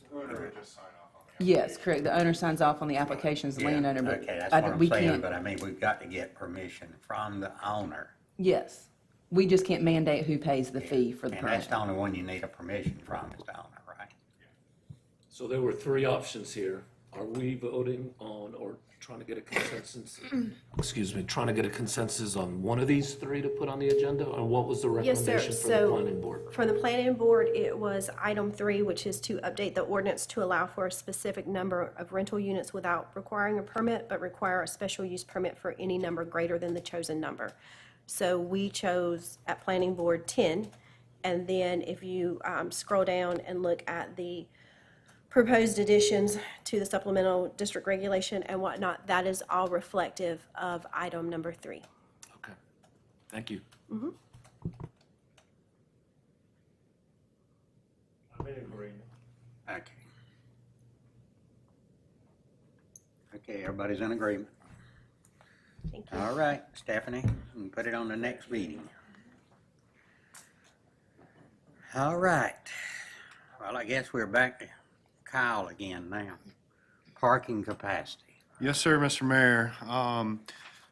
Yes, correct. The owner signs off on the application as the Yeah, landowner, but okay, that's I- what I'm we saying, can't. but I mean, we've got to get permission from the owner. Yes, we just can't mandate who pays the fee for the And that's permit. the only one you need a permission from is the owner, right? So there were three options here. Are we voting on or trying to get a consensus? Excuse me, trying to get a consensus on one of these three to put on the agenda? Or what was the yes, sir. recommendation from the planning board? From the planning board, it was item 3, which is to update the ordinance to allow for a specific number of rental units without requiring a permit, but require a special use permit for any number greater than the chosen number. So we chose at planning board 10. And then if you scroll down and look at the proposed additions to the supplemental district regulation and whatnot, that is all reflective of item number 3. Okay, thank you. I'm in agreement. Okay. Okay, everybody's in agreement. Thank you. All right, Stephanie, we can put it on the next meeting. All right. Well, I guess we're back to Kyle again now. Parking capacity. Yes, sir, Mr. Mayor.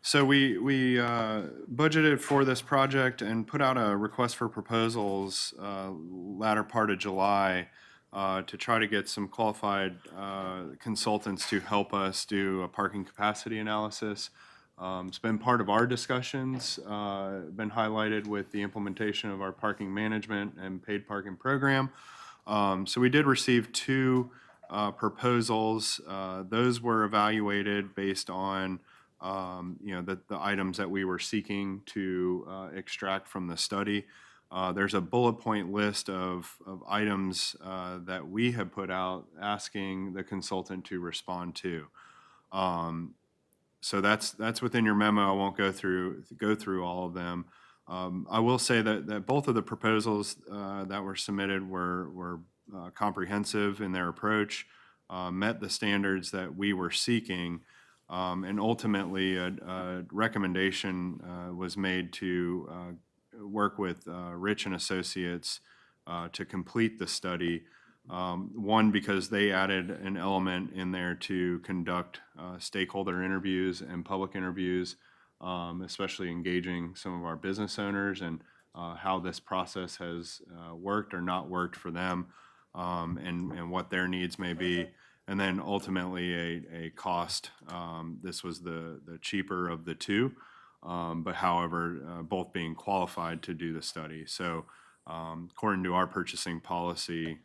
So we budgeted for this project and put out a request for proposals latter part of July to try to get some qualified consultants to help us do a parking capacity analysis. It's been part of our discussions, been highlighted with the implementation of our parking management and paid parking program. So we did receive 2 proposals. Those were evaluated based on the items that we were seeking to extract from the study. There's a bullet point list of items that we have put out asking the consultant to respond to. So that's within your memo. I won't go through all of them. I will say that both of the proposals that were submitted were comprehensive in their approach, met the standards that we were seeking, and ultimately a recommendation was made to work with Rich and Associates to complete the study. One, because they added an element in there to conduct stakeholder interviews and public interviews, especially engaging some of our business owners and how this process has worked or not worked for them, and what their needs may be. And then ultimately a cost. This was the cheaper of the 2, but however, both being qualified to do the study. So according to our purchasing policy,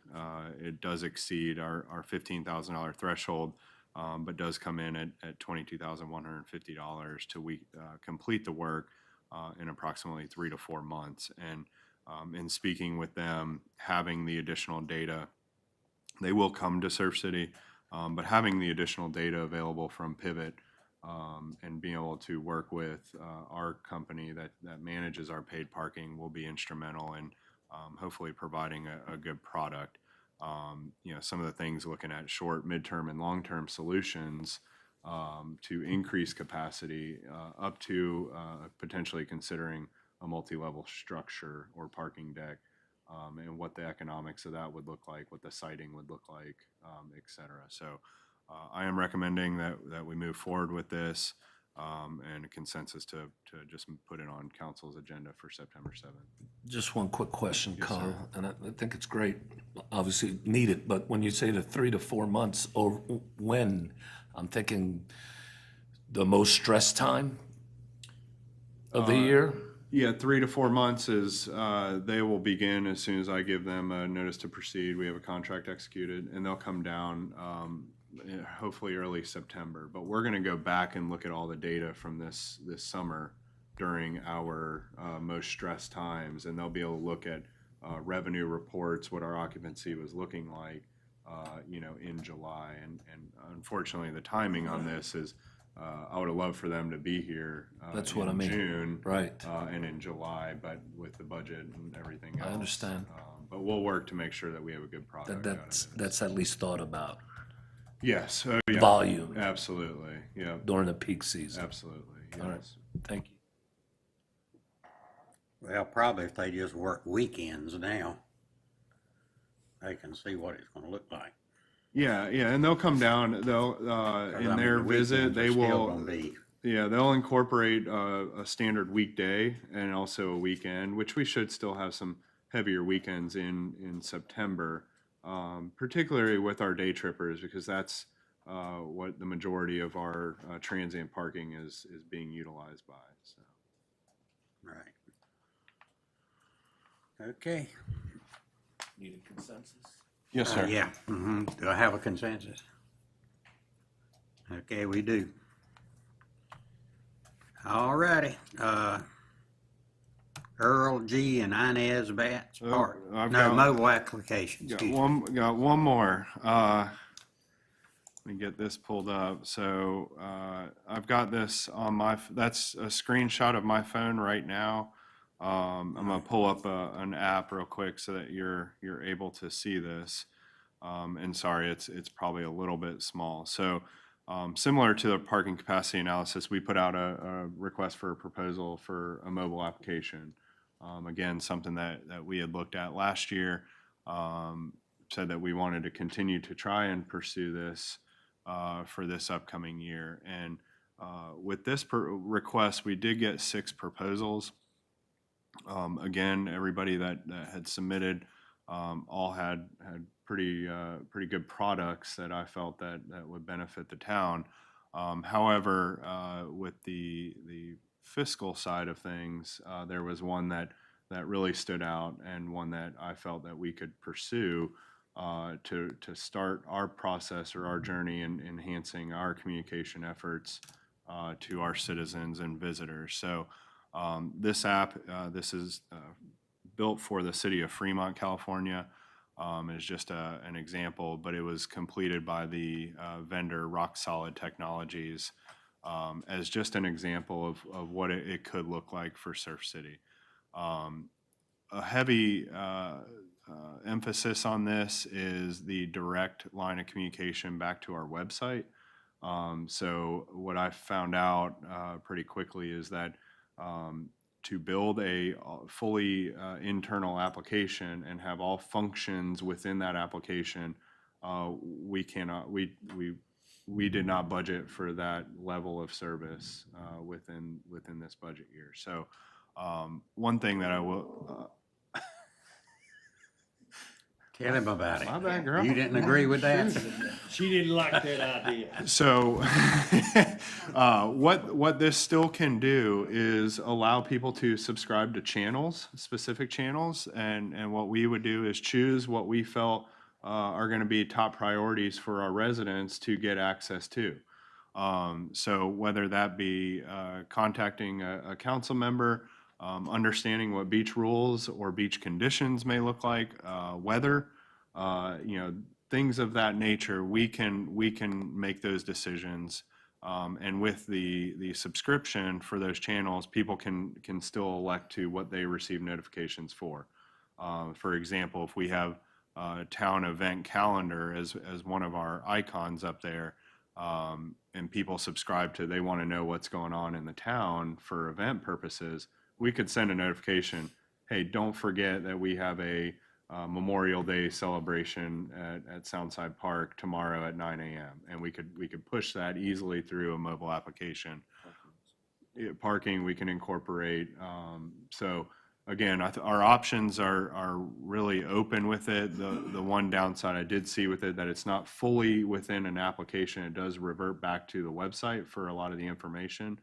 it does exceed our $15,000 threshold, but does come in at $22,150 to complete the work. in approximately 3 to 4 months. And in speaking with them, having the additional data, they will come to Surf City, but having the additional data available from Pivot and being able to work with our company that manages our paid parking will be instrumental in hopefully providing a good product. Some of the things looking at short, midterm, and long-term solutions to increase capacity up to potentially considering a multi-level structure or parking deck, and what the economics of that would look like, what the siting would look like, et cetera. So I am recommending that we move forward with this and a consensus to just put it on council's agenda for September 7th. Just one quick question, Carl, and I think it's great, obviously needed, but when you say the 3 to 4 months, or when, I'm thinking the most stress time of the year? Yeah, 3 to 4 months is, they will begin as soon as I give them a notice to proceed. We have a contract executed, and they'll come down hopefully early September. But we're going to go back and look at all the data from this summer during our most stressed times, and they'll be able to look at revenue reports, what our occupancy was looking like, in July. And unfortunately, the timing on this is, I would have loved for them to be here That's what I mean. June, Right. And in July, but with the budget and everything else. I understand. But we'll work to make sure that we have a good product out of it. That's at least thought about, Yes. Oh, yeah. volume. Absolutely. Yeah. during the peak season. Absolutely. Yes. All right, thank you. Well, probably if they just work weekends now, they can see what it's gonna look like. Yeah, and they'll come down. They'll in their visit, they will. Yeah, they'll incorporate a standard weekday and also a weekend, which we should still have some heavier weekends in September, particularly with our day trippers, because that's what the majority of our transient parking is being utilized by. So. Right. Okay. Need a consensus? Yes, sir. Yeah. Do I have a consensus? Okay, we do. All righty. Earl G. and Inez Batts Park. I've No, got- mobile applications. Got excuse me. one more. Let me get this pulled up. So I've got this on that's a screenshot of my phone right now. I'm gonna pull up an app real quick so that you're able to see this. And sorry, it's probably a little bit small. So similar to the parking capacity analysis, we put out a request for a proposal for a mobile application. Again, something that we had looked at last year, said that we wanted to continue to try and pursue this for this upcoming year. And with this request, we did get 6 proposals. Again, everybody that had submitted all had pretty good products that I felt that would benefit the town. However, with the fiscal side of things, there was one that really stood out, and one that I felt that we could pursue to start our process or our journey in enhancing our communication efforts to our citizens and visitors. So this app, this is built for the city of Fremont, California. Is just an example, but it was completed by the vendor Rock Solid Technologies as just an example of what it could look like for Surf City. A heavy emphasis on this is the direct line of communication back to our website. So what I found out pretty quickly is that to build a fully internal application and have all functions within that application, we did not budget for that level of service within this budget year. So one thing that I will Tell him about it. My bad, girl. You didn't agree with that? She didn't like that idea. So what this still can do is allow people to subscribe to channels, specific channels, and what we would do is choose what we felt are going to be top priorities for our residents to get access to. So whether that be contacting a council member, understanding what beach rules or beach conditions may look like, weather, things of that nature, we can make those decisions. And with the subscription for those channels, people can still elect to what they receive notifications for. For example, if we have town event calendar as one of our icons up there, and people subscribe to, they want to know what's going on in the town for event purposes, we could send a notification, hey, don't forget that we have a Memorial Day celebration at Soundside Park tomorrow at 9 a.m. And we could push that easily through a mobile application. Parking we can incorporate. So again, our options are really open with it. The one downside I did see with it, that it's not fully within an application. It does revert back to the website for a lot of the information,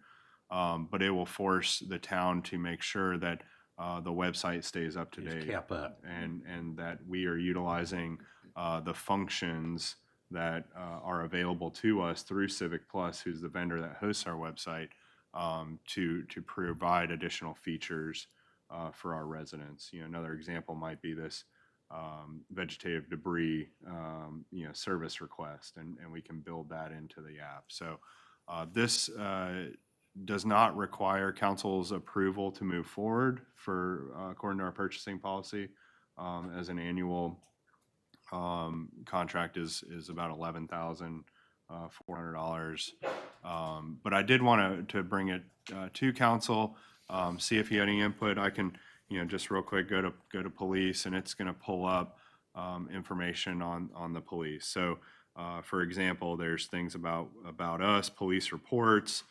but it will force the town to make sure that the website stays up to date. Kept up. And that we are utilizing the functions that are available to us through Civic Plus, who's the vendor that hosts our website, to provide additional features for our residents. Another example might be this vegetative debris, service request, and we can build that into the app. So this does not require council's approval to move forward for, according to our purchasing policy, as an annual contract is about $11,400. But I did want to bring it to council, see if you had any input. I can, just real quick go to police, and it's going to pull up information on the police. So, for example, there's things about us, police reports,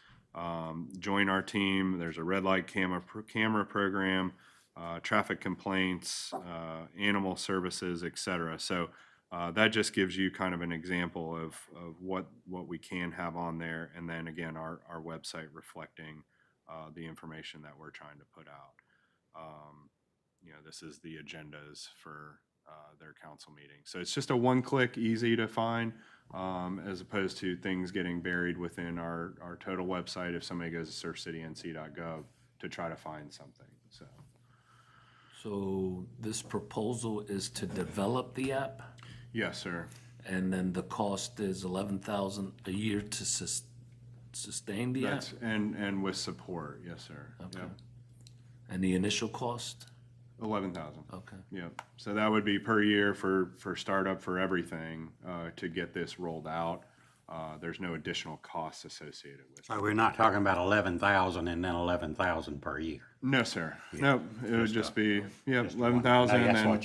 join our team. There's a red light camera program, traffic complaints, animal services, etc. So that just gives you kind of an example of what we can have on there, and then again our website reflecting the information that we're trying to put out. This is the agendas for their council meeting. So it's just a one-click, easy to find, as opposed to things getting buried within our total website if somebody goes to surfcitync.gov to try to find something. So this proposal is to develop the app, Yes, sir. and then the cost is $11,000 a year to sustain the app? And with support, yes, sir. Okay. Yep. And the initial cost? 11,000. Okay. Yep. So that would be per year for startup for everything to get this rolled out. There's no additional costs associated with it. So we're not talking about 11,000 and then 11,000 per year. No, sir. Nope. It would just be, yep, Just one. 11,000. No, and that's then- what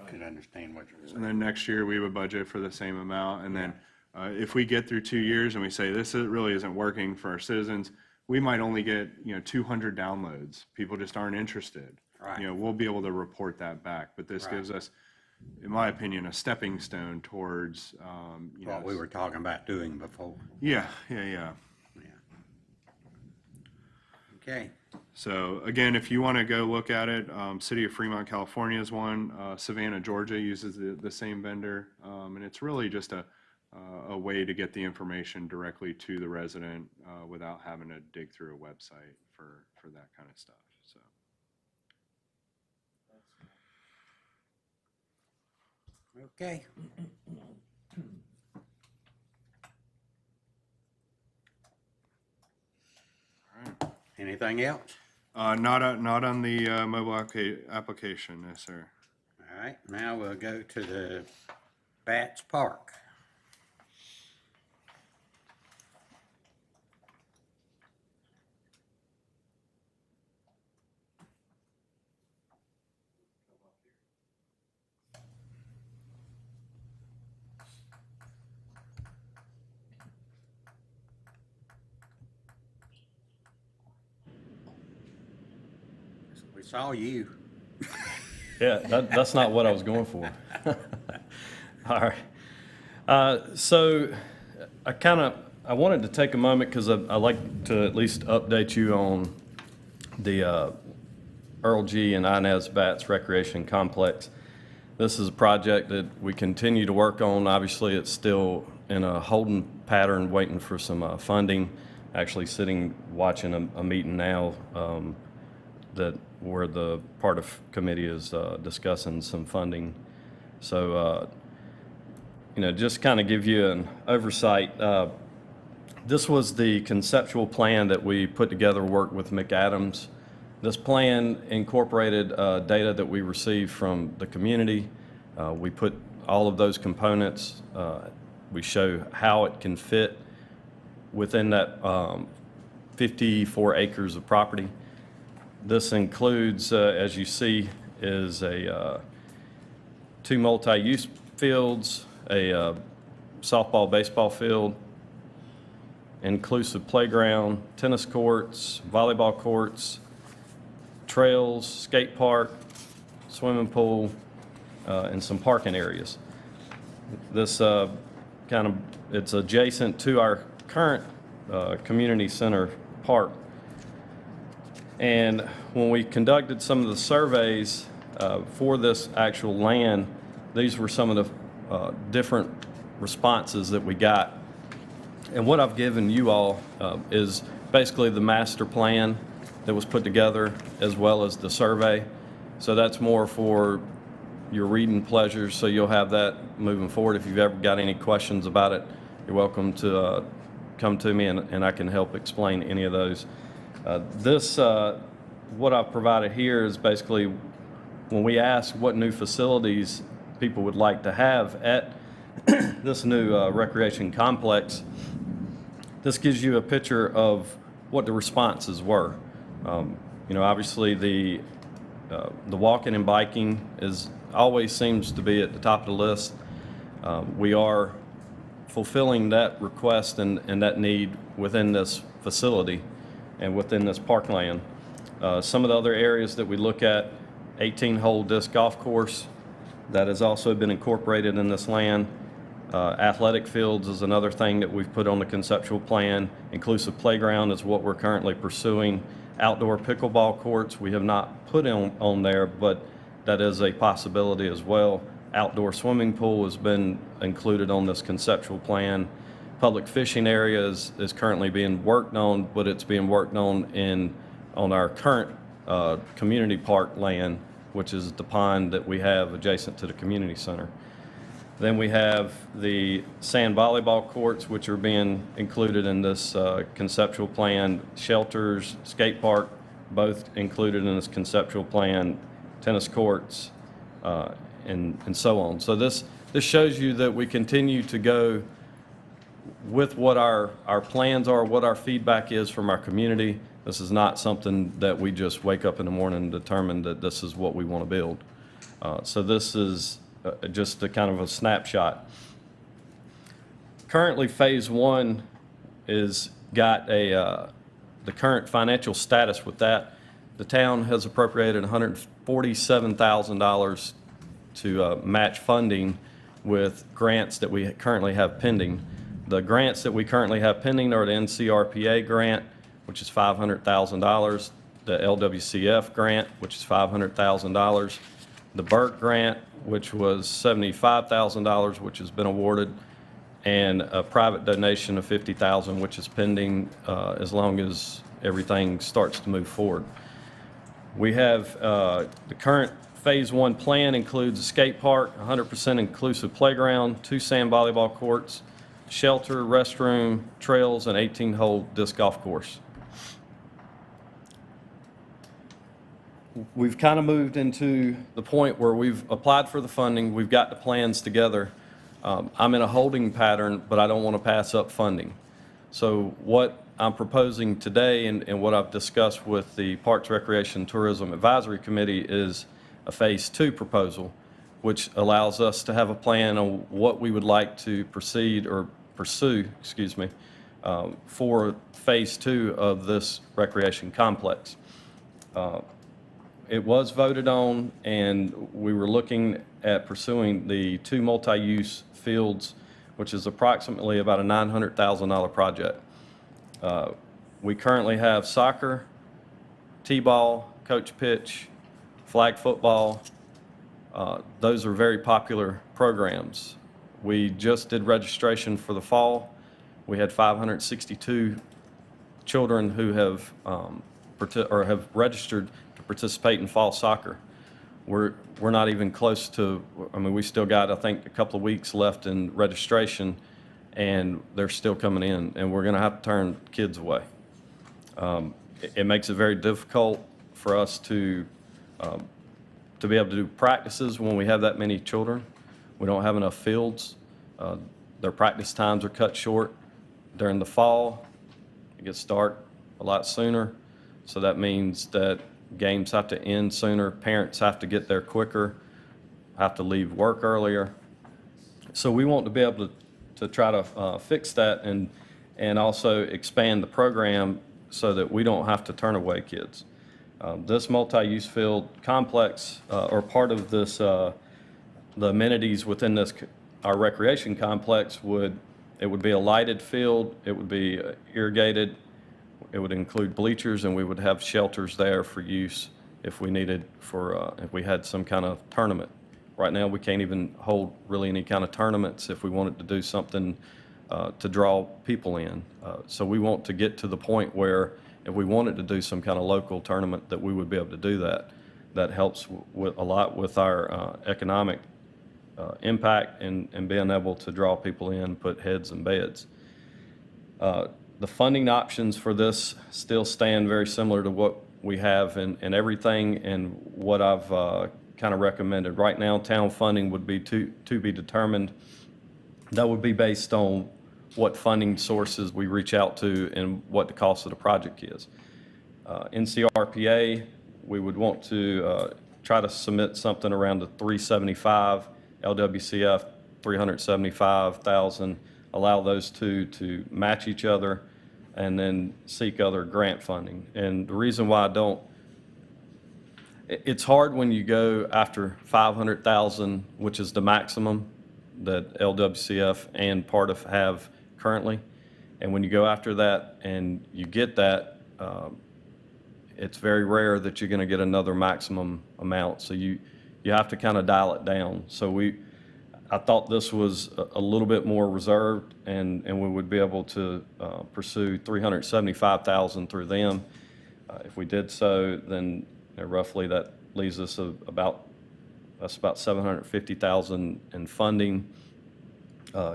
could understand what you were saying. And then next year, we would budget for the same amount. And then if we get through 2 years and we say, really isn't working for our citizens, we might only get, 200 downloads. People just aren't interested. Right. We'll be able to report that back. But this gives us, in my opinion, a stepping stone towards, What we were talking about doing before. Yeah. Okay. So again, if you want to go look at it, City of Fremont, California is one. Savannah, Georgia uses the same vendor. And it's really just a way to get the information directly to the resident without having to dig through a website for that kind of stuff. So. Okay. Anything else? Not on the mobile application, no, sir. All right, now we'll go to the Bats Park. We saw you. Yeah, that's not what I was going for. All right. So I wanted to take a moment because I like to at least update you on the Earl G. and Inez Bats Recreation Complex. This is a project that we continue to work on. Obviously, it's still in a holding pattern, waiting for some funding. Actually sitting, watching a meeting now where the part of committee is discussing some funding. So, just kind of give you an oversight. This was the conceptual plan that we put together, worked with McAdams. This plan incorporated data that we received from the community. We put all of those components. We show how it can fit within that 54 acres of property. This includes, as you see, is a 2 multi-use fields, a softball, baseball field, inclusive playground, tennis courts, volleyball courts, trails, skate park, swimming pool, and some parking areas. This it's adjacent to our current community center park. And when we conducted some of the surveys for this actual land, these were some of the different responses that we got. And what I've given you all is basically the master plan that was put together, as well as the survey. So that's more for your reading pleasure, so you'll have that moving forward. If you've ever got any questions about it, you're welcome to come to me, and I can help explain any of those. What I've provided here is basically when we ask what new facilities people would like to have at this new recreation complex, this gives you a picture of what the responses were. Obviously the walking and biking always seems to be at the top of the list. We are fulfilling that request and that need within this facility and within this parkland. Some of the other areas that we look at, 18-hole disc golf course, that has also been incorporated in this land. Athletic fields is another thing that we've put on the conceptual plan. Inclusive playground is what we're currently pursuing. Outdoor pickleball courts we have not put on there, but that is a possibility as well. Outdoor swimming pool has been included on this conceptual plan. Public fishing area is currently being worked on, but it's being worked on our current community park land, which is the pond that we have adjacent to the community center. Then we have the sand volleyball courts, which are being included in this conceptual plan. Shelters, skate park, both included in this conceptual plan. Tennis courts, and so on. So this shows you that we continue to go with what our plans are, what our feedback is from our community. This is not something that we just wake up in the morning and determine that this is what we want to build. So this is just a kind of a snapshot. Currently, phase one is got the current financial status with that. The town has appropriated $147,000 to match funding with grants that we currently have pending. The grants that we currently have pending are the NCRPA grant, which is $500,000, the LWCF grant, which is $500,000, the BERT grant, which was $75,000, which has been awarded, and a private donation of $50,000, which is pending as long as everything starts to move forward. We have the current phase one plan includes a skate park, 100% inclusive playground, 2 sand volleyball courts, shelter, restroom, trails, and 18-hole disc golf course. We've kind of moved into the point where we've applied for the funding, we've got the plans together. I'm in a holding pattern, but I don't want to pass up funding. So what I'm proposing today and what I've discussed with the Parks, Recreation, Tourism Advisory Committee is a phase two proposal, which allows us to have a plan on what we would like to pursue, for phase two of this recreation complex. It was voted on, and we were looking at pursuing the 2 multi-use fields, which is approximately about a $900,000 project. We currently have soccer, t-ball, coach pitch, flag football. Those are very popular programs. We just did registration for the fall. we had 562 children who have, have registered to participate in fall soccer. We're not even close to, I mean, we still got, I think, a couple of weeks left in registration, and they're still coming in, and we're gonna have to turn kids away. It makes it very difficult for us to be able to do practices when we have that many children. We don't have enough fields. Their practice times are cut short. During the fall, it gets dark a lot sooner, so that means that games have to end sooner, parents have to get there quicker, have to leave work earlier. So we want to be able to try to fix that and also expand the program so that we don't have to turn away kids. This multi-use field complex, or part of this, the amenities within this, our recreation complex would be a lighted field, it would be irrigated, it would include bleachers, and we would have shelters there for use if we needed for, if we had some kind of tournament. Right now, we can't even hold really any kind of tournaments if we wanted to do something to draw people in. So we want to get to the point where if we wanted to do some kind of local tournament, that we would be able to do that. That helps with a lot with our economic impact and being able to draw people in, put heads in beds. The funding options for this still stand very similar to what we have in everything and what I've kind of recommended. Right now, town funding would be to be determined. That would be based on what funding sources we reach out to and what the cost of the project is. NCRPA, we would want to try to submit something around the 375, LWCF 375,000, allow those two to match each other, and then seek other grant funding. And the reason why I don't, it's hard when you go after 500,000, which is the maximum that LWCF and part of have currently. And when you go after that and you get that, it's very rare that you're gonna get another maximum amount. So you have to kind of dial it down. So I thought this was a little bit more reserved, and we would be able to pursue 375,000 through them. If we did so, then roughly that leaves us about 750,000 in funding.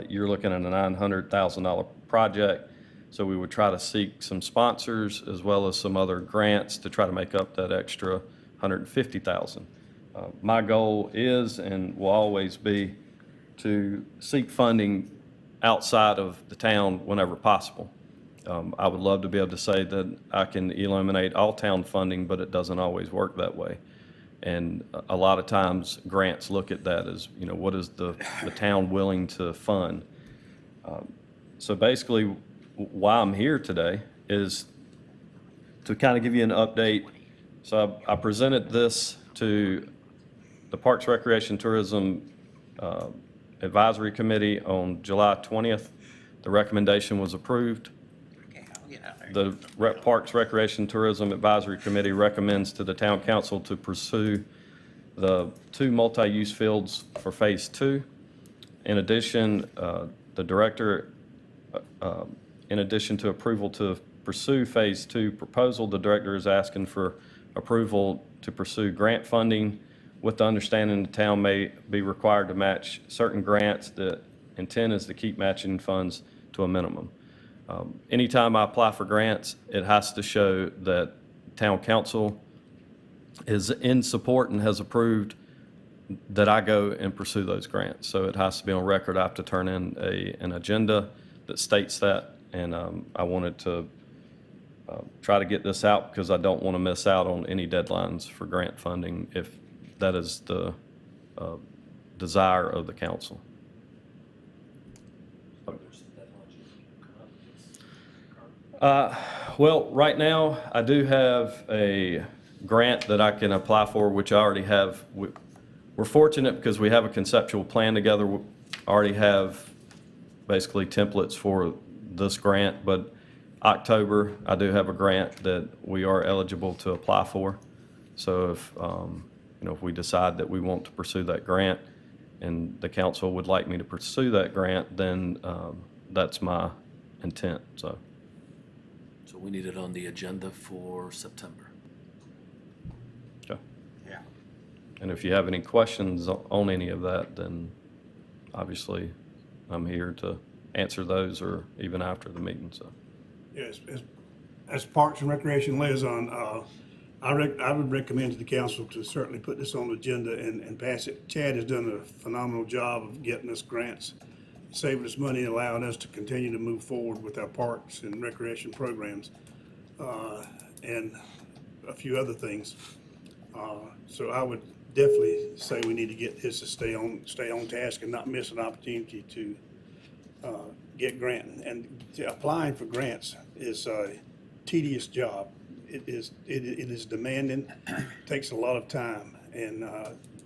You're looking at a $900,000 project. So we would try to seek some sponsors as well as some other grants to try to make up that extra 150,000. My goal is and will always be to seek funding outside of the town whenever possible. I would love to be able to say that I can eliminate all town funding, but it doesn't always work that way. And a lot of times grants look at that as, you know, what is the town willing to fund? So basically why I'm here today is to kind of give you an update. So I presented this to the Parks, Recreation, Tourism Advisory Committee on July 20th. The recommendation was approved. The Parks, Recreation, Tourism Advisory Committee recommends to the Town Council to pursue the 2 multi-use fields for Phase 2. In addition, the director, in addition to approval to pursue Phase 2 proposal, the director is asking for approval to pursue grant funding with the understanding the town may be required to match certain grants. The intent is to keep matching funds to a minimum. Anytime I apply for grants, it has to show that town council is in support and has approved that I go and pursue those grants. So it has to be on record. I have to turn in an agenda that states that, and I wanted to try to get this out because I don't want to miss out on any deadlines for grant funding if that is the desire of the council. Well, right now, I do have a grant that I can apply for, which I already have. We're fortunate because we have a conceptual plan together. We already have basically templates for this grant, but October, I do have a grant that we are eligible to apply for. So if, if we decide that we want to pursue that grant and the council would like me to pursue that grant, then that's my intent, so. So we need it on the agenda for September. Okay. Yeah. And if you have any questions on any of that, then obviously I'm here to answer those or even after the meeting, so. Yes, as Parks and Recreation liaison, I would recommend to the council to certainly put this on the agenda and pass it. Chad has done a phenomenal job of getting us grants, saving us money, and allowing us to continue to move forward with our parks and recreation programs, and a few other things. So I would definitely say we need to get his to stay on task and not miss an opportunity to get grant. And applying for grants is a tedious job. It is demanding, takes a lot of time. And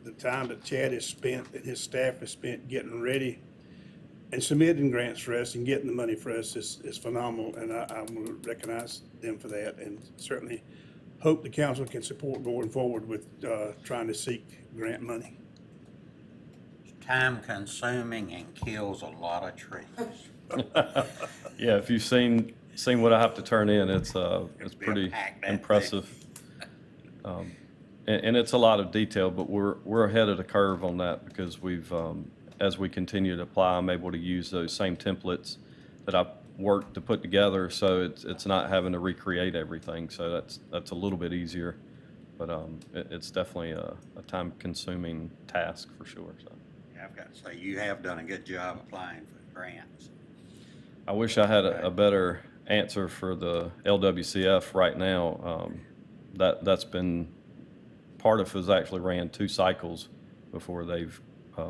the time that Chad has spent and his staff has spent getting ready and submitting grants for us and getting the money for us is phenomenal. And I want to recognize them for that, and certainly hope the council can support going forward with trying to seek grant money. Time consuming and kills a lot of trees. Yeah, if you've seen what I have to turn in, it's be a pretty pack that impressive. And it's a lot of detail, but we're ahead of the curve on that because we've, as we continue to apply, I'm able to use those same templates that I've worked to put together, so it's not having to recreate everything, so that's a little bit easier. But it's definitely a time-consuming task for sure, so. Yeah, I've got to say, you have done a good job applying for grants. I wish I had a better answer for the LWCF right now. That's been, part of us actually ran 2 cycles before they've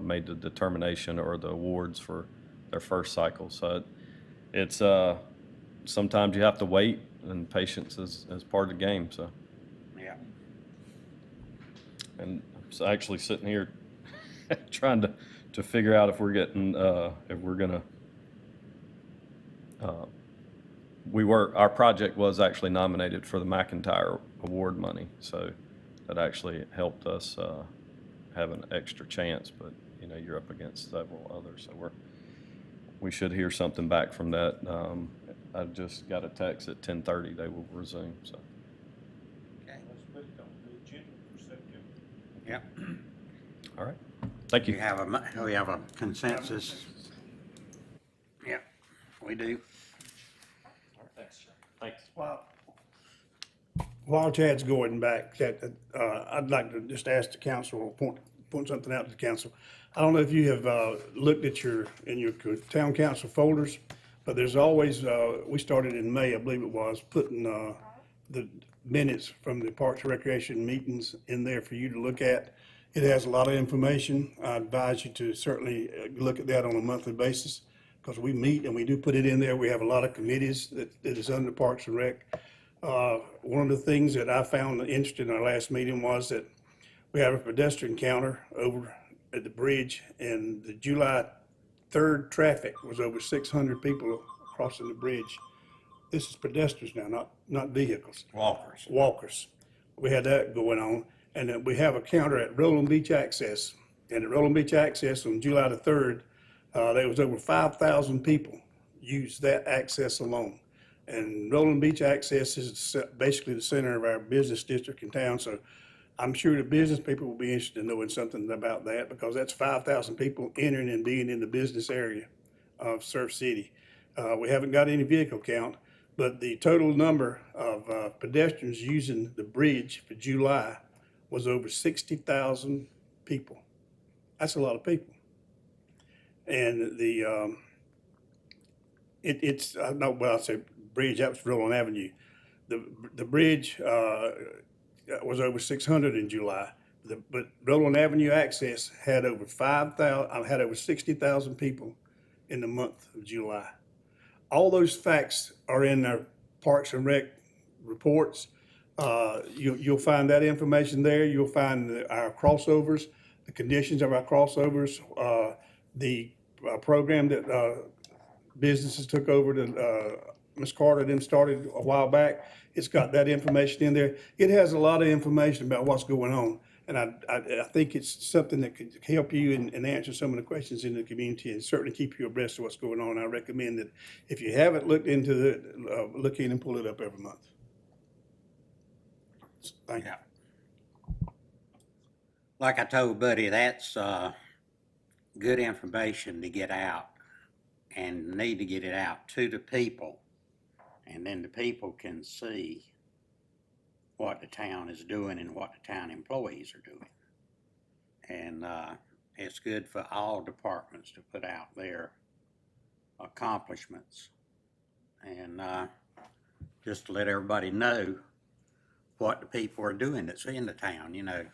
made the determination or the awards for their first cycle. So it's sometimes you have to wait, and patience is part of the game. So. Yeah. And I'm actually sitting here trying to figure out if we're getting if we're gonna. Our project was actually nominated for the McIntyre Award money, so that actually helped us have an extra chance. But you know, you're up against several others, so we should hear something back from that. I just got a text at 10:30 they will resume. So. Okay. Let's put it on the agenda for September. Yep. All right. Thank you. We have a consensus. Yeah, we do. Thanks, Chuck. Thanks. While Chad's going back, I'd like to just ask the council, or point something out to the council. I don't know if you have looked at your town council folders, but there's always, we started in May, I believe it was, putting the minutes from the Parks and Recreation meetings in there for you to look at. It has a lot of information. I advise you to certainly look at that on a monthly basis, because we meet and we do put it in there. We have a lot of committees that is under Parks and Rec. One of the things that I found interesting in our last meeting was that we have a pedestrian counter over at the bridge, and the July 3rd traffic was over 600 people crossing the bridge. This is pedestrians now, not vehicles. Walkers. We had that going on. And then we have a counter at Roland Beach Access. And at Roland Beach Access on July the 3rd, there was over 5,000 people used that access alone. And Roland Beach Access is basically the center of our business district in town. So I'm sure the business people will be interested in knowing something about that, because that's 5,000 people entering and being in the business area of Surf City. We haven't got any vehicle count, but the total number of pedestrians using the bridge for July was over 60,000 people. That's a lot of people. And I say bridge, that was Roland Avenue. The bridge was over 600 in July, but Roland Avenue Access had over 60,000 people in the month of July. All those facts are in our Parks and Rec reports. You'll find that information there. You'll find our crossovers, the conditions of our crossovers, the program that businesses took over that Ms. Carter and them started a while back. It's got that information in there. It has a lot of information about what's going on. And I think it's something that could help you and answer some of the questions in the community and certainly keep you abreast of what's going on. I recommend that if you haven't looked into look in and pull it up every month. Thank you. Like I told Buddy, that's good information to get out, and need to get it out to the people, and then the people can see what the town is doing and what the town employees are doing. And it's good for all departments to put out their accomplishments, and just to let everybody know what the people are doing that's in the town. You know,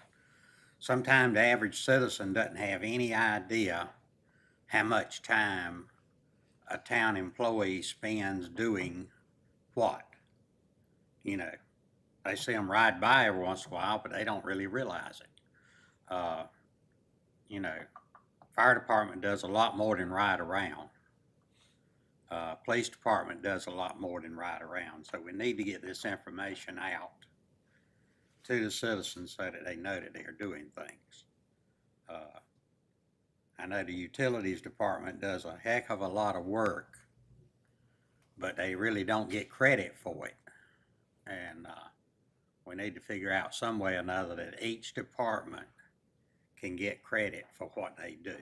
sometimes the average citizen doesn't have any idea how much time a town employee spends doing what. You know, they see them ride by every once in a while, but they don't really realize it. You know, fire department does a lot more than ride around. Police department does a lot more than ride around. So we need to get this information out to the citizens so that they know that they're doing things. I know the utilities department does a heck of a lot of work, but they really don't get credit for it. And we need to figure out some way or another that each department can get credit for what they do.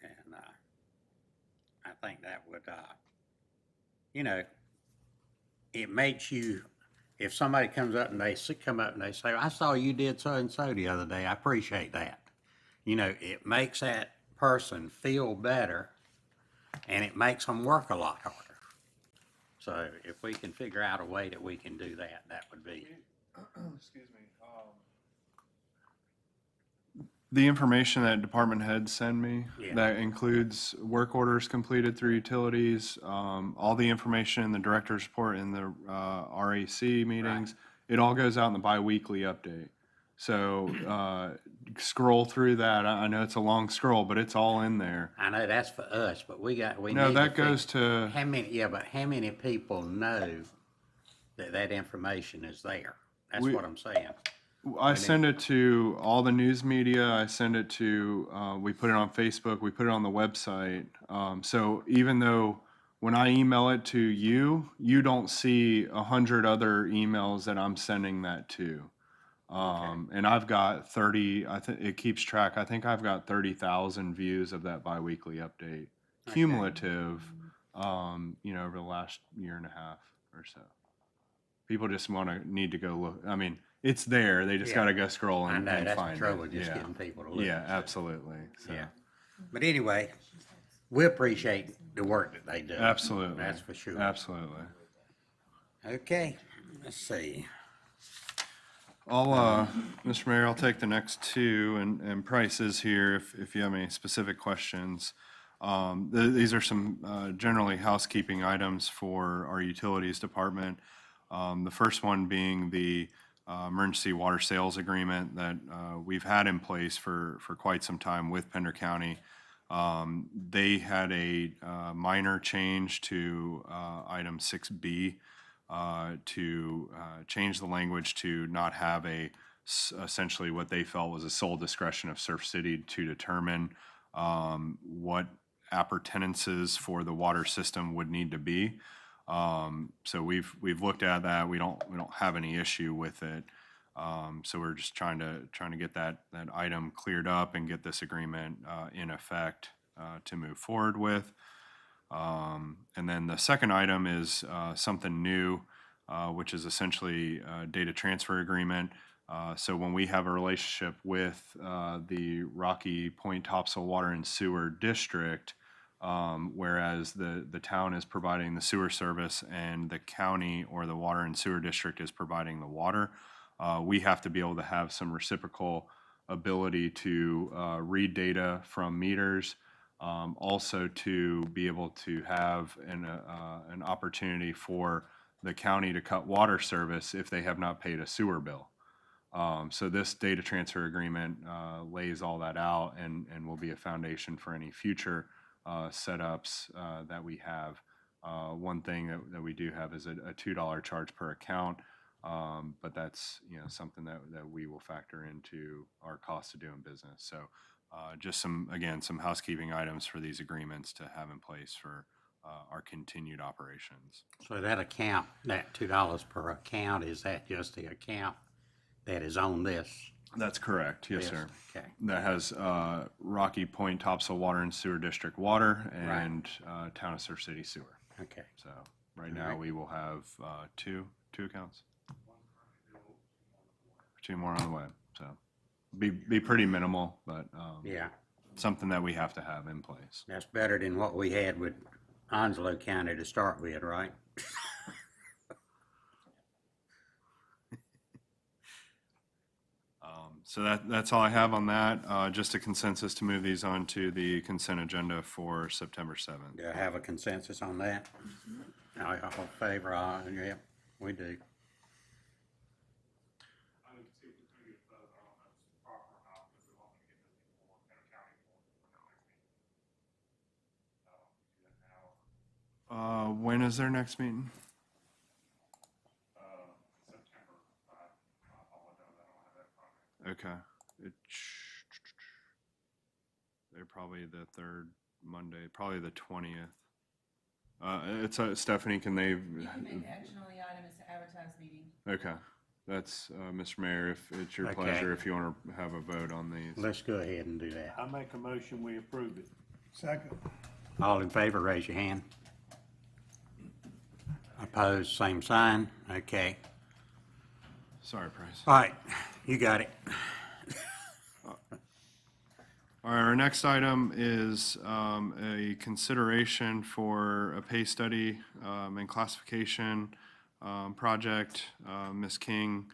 And I think that would, you know, it makes you, if somebody comes up and they come up and they say, I saw you did so and so the other day, I appreciate that. You know, it makes that person feel better, and it makes them work a lot harder. So if we can figure out a way that we can do that, that would be. Excuse me. The information that department heads send me, Yeah. that includes work orders completed through utilities, all the information in the director's report in the RAC meetings, it all goes out in the biweekly update. So scroll through that. I know it's a long scroll, but it's all in there. I know that's for us, but we No, need that to goes to, how many people know that that information is there? That's what I'm saying. I send it to all the news media. I send it to, we put it on Facebook, we put it on the website. So even though when I email it to you, you don't see 100 other emails that I'm sending that to. And I've got 30, I think it keeps track. I think I've got 30,000 views of that biweekly update, cumulative, you know, over the last year and a half or so. People just need to go look. I mean, it's there. They just got to go scroll and find it. I know, that's the trouble, just getting people to look. Yeah, absolutely. So. Yeah. But anyway, we appreciate the work that they do. Absolutely. That's for sure. Absolutely. Okay, let's see. Mr. Mayor, I'll take the next two and prices here if you have any specific questions. These are some generally housekeeping items for our utilities department. The first one being the emergency water sales agreement that we've had in place for quite some time with Pender County. They had a minor change to item 6B to change the language to not have essentially what they felt was a sole discretion of Surf City to determine what appurtenances for the water system would need to be. So we've looked at that. We don't have any issue with it. So we're just trying to get that item cleared up and get this agreement in effect to move forward with. And then the second item is something new, which is essentially a data transfer agreement. So when we have a relationship with the Rocky Point Topsail Water and Sewer District, whereas the town is providing the sewer service and the county or the water and sewer district is providing the water, we have to be able to have some reciprocal ability to read data from meters, also to be able to have an opportunity for the county to cut water service if they have not paid a sewer bill. So this data transfer agreement lays all that out and will be a foundation for any future setups that we have. One thing that we do have is a $2 charge per account. But that's, something that we will factor into our cost of doing business. So just some housekeeping items for these agreements to have in place for our continued operations. So that account, that $2 per account, is that just the account that is on this? That's correct, yes, Yes, sir. okay. That has Rocky Point Topsail Water and Sewer District water and Town of Surf City sewer. Okay. So right now we will have two accounts. 2 more on the way. So be pretty minimal, but Yeah, something that we have to have in place. that's better than what we had with Onslow County to start with, right? So that's all I have on that. Just a consensus to move these on to the consent agenda for September 7th. Do I have a consensus on that? All in favor? Yeah, we do. When is their next meeting? Okay. They're probably the third Monday, probably the 20th. It's Stephanie, can they? You can make action on the item as to advertise meeting. Okay. That's, Mr. Mayor, if it's your Okay. pleasure, if you want to have a vote on these. Let's go ahead and do that. I make a motion, we approve it. Second. All in favor, raise your hand. Opposed, same sign. Okay. Sorry, Price. All right, you got it. All right, our next item is a consideration for a pay study and classification project. Ms. King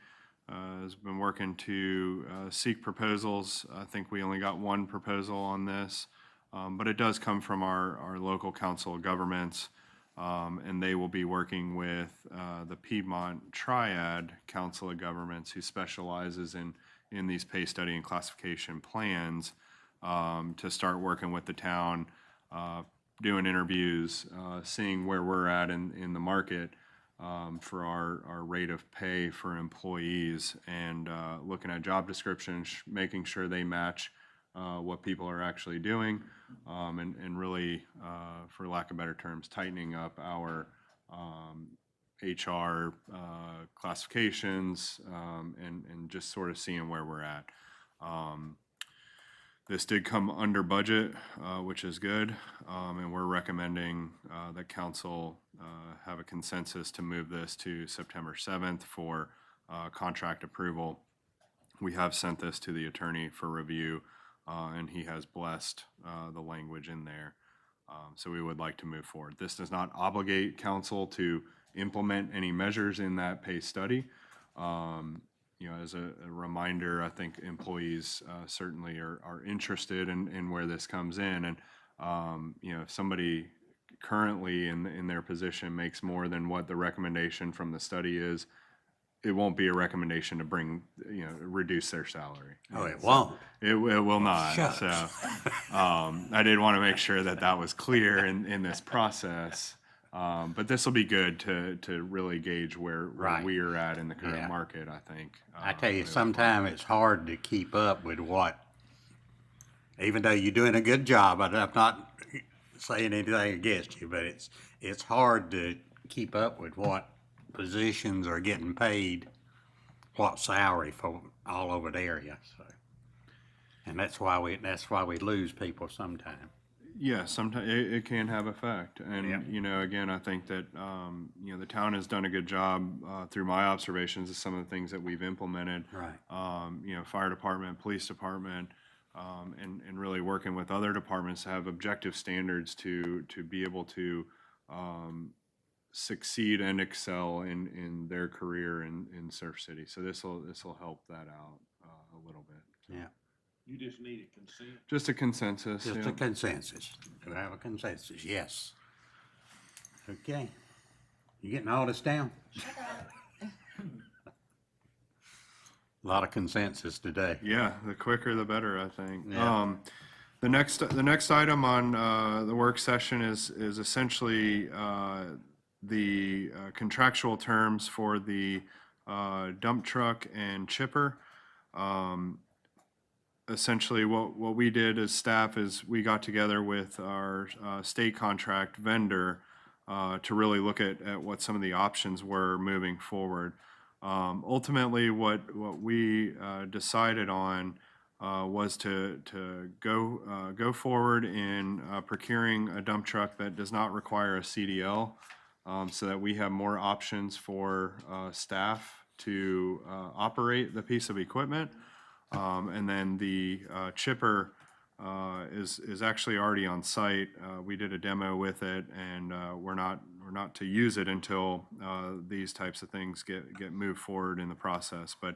has been working to seek proposals. I think we only got one proposal on this, but it does come from our local council of governments, and they will be working with the Piedmont Triad Council of Governments, who specializes in these pay study and classification plans, to start working with the town, doing interviews, seeing where we're at in the market for our rate of pay for employees, and looking at job descriptions, making sure they match what people are actually doing, and really, for lack of better terms, tightening up our HR classifications, and just sort of seeing where we're at. This did come under budget, which is good, and we're recommending that council have a consensus to move this to September 7th for contract approval. We have sent this to the attorney for review, and he has blessed the language in there. So we would like to move forward. This does not obligate council to implement any measures in that pay study. As a reminder, I think employees certainly are interested in where this comes in. And, if somebody currently in their position makes more than what the recommendation from the study is, it won't be a recommendation to reduce their salary. Oh, it won't? It will not. Shucks. So I did want to make sure that was clear in this process. But this will be good to really gauge where Right. we are at in the current Yeah. market, I think. I tell you, sometimes it's hard to keep up with even though you're doing a good job, I'm not saying anything against you, but it's hard to keep up with what positions are getting paid, what salary for all over the area, so. And that's why we lose people sometimes. Yeah, sometimes it can have effect. And, Yeah. Again, I think that, the town has done a good job through my observations of some of the things that we've implemented. Right. Fire department, police department, and really working with other departments to have objective standards to be able to succeed and excel in their career in Surf City. So this will help that out a little bit. Yeah. You just need a consent. Just a consensus. Just yeah. a consensus. Do I have a consensus? Yes. Okay. You getting all this down? A lot of consensus today. Yeah, the quicker the better, I think. Yeah. The next item on the work session is essentially the contractual terms for the dump truck and chipper. Essentially, what we did as staff is we got together with our state contract vendor to really look at what some of the options were moving forward. Ultimately, what we decided on was to go forward in procuring a dump truck that does not require a CDL, so that we have more options for staff to operate the piece of equipment. And then the chipper is actually already on site. We did a demo with it, and we're not to use it until these types of things get moved forward in the process. But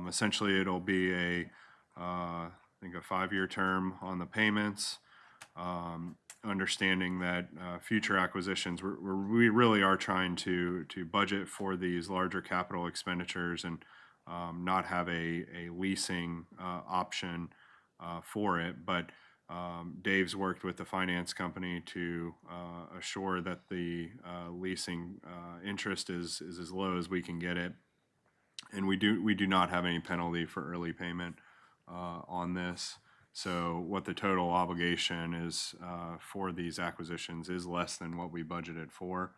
essentially, it'll be I think a 5-year term on the payments. Understanding that future acquisitions, we really are trying to budget for these larger capital expenditures and not have a leasing option for it. But Dave's worked with the finance company to assure that the leasing interest is as low as we can get it. And we do not have any penalty for early payment on this. So what the total obligation is for these acquisitions is less than what we budgeted for.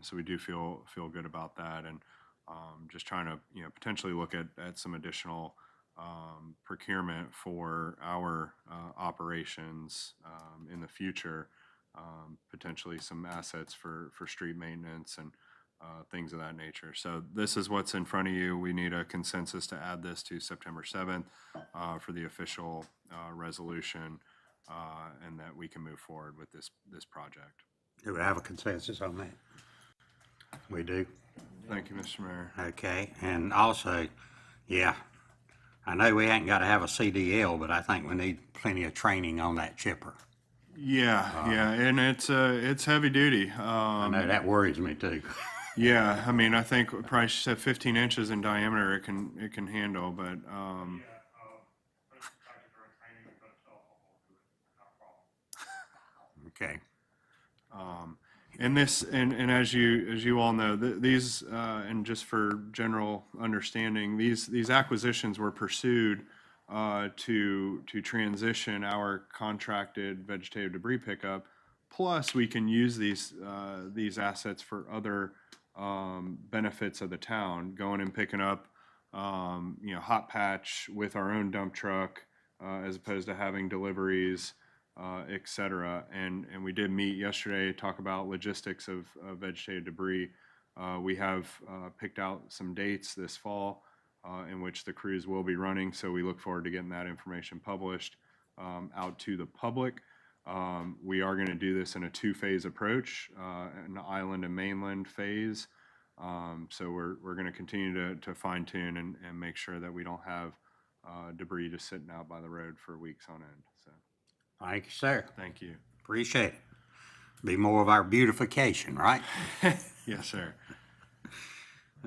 So we do feel good about that, and just trying to potentially look at some additional procurement for our operations in the future. Potentially some assets for street maintenance and things of that nature. So this is what's in front of you. We need a consensus to add this to September 7th for the official resolution, and that we can move forward with this project. Do we have a consensus on that? We do. Thank you, Mr. Mayor. Okay, and also, yeah, I know we ain't got to have a CDL, but I think we need plenty of training on that chipper. Yeah, and it's heavy duty. I know that worries me too. Yeah, I mean, I think probably she said 15 inches in diameter it can handle, but Okay. And this, and as you all know, these and just for general understanding, these acquisitions were pursued to transition our contracted vegetative debris pickup. Plus, we can use these assets for other benefits of the town, going and picking up hot patch with our own dump truck, as opposed to having deliveries, et cetera. And we did meet yesterday to talk about logistics of vegetative debris. We have picked out some dates this fall in which the crews will be running, so we look forward to getting that information published out to the public. We are going to do this in a 2-phase approach, an island and mainland phase. So we're going to continue to fine tune and make sure that we don't have debris just sitting out by the road for weeks on end. So Thank you, sir. thank you. Appreciate it. Be more of our beautification, right? Yes, sir.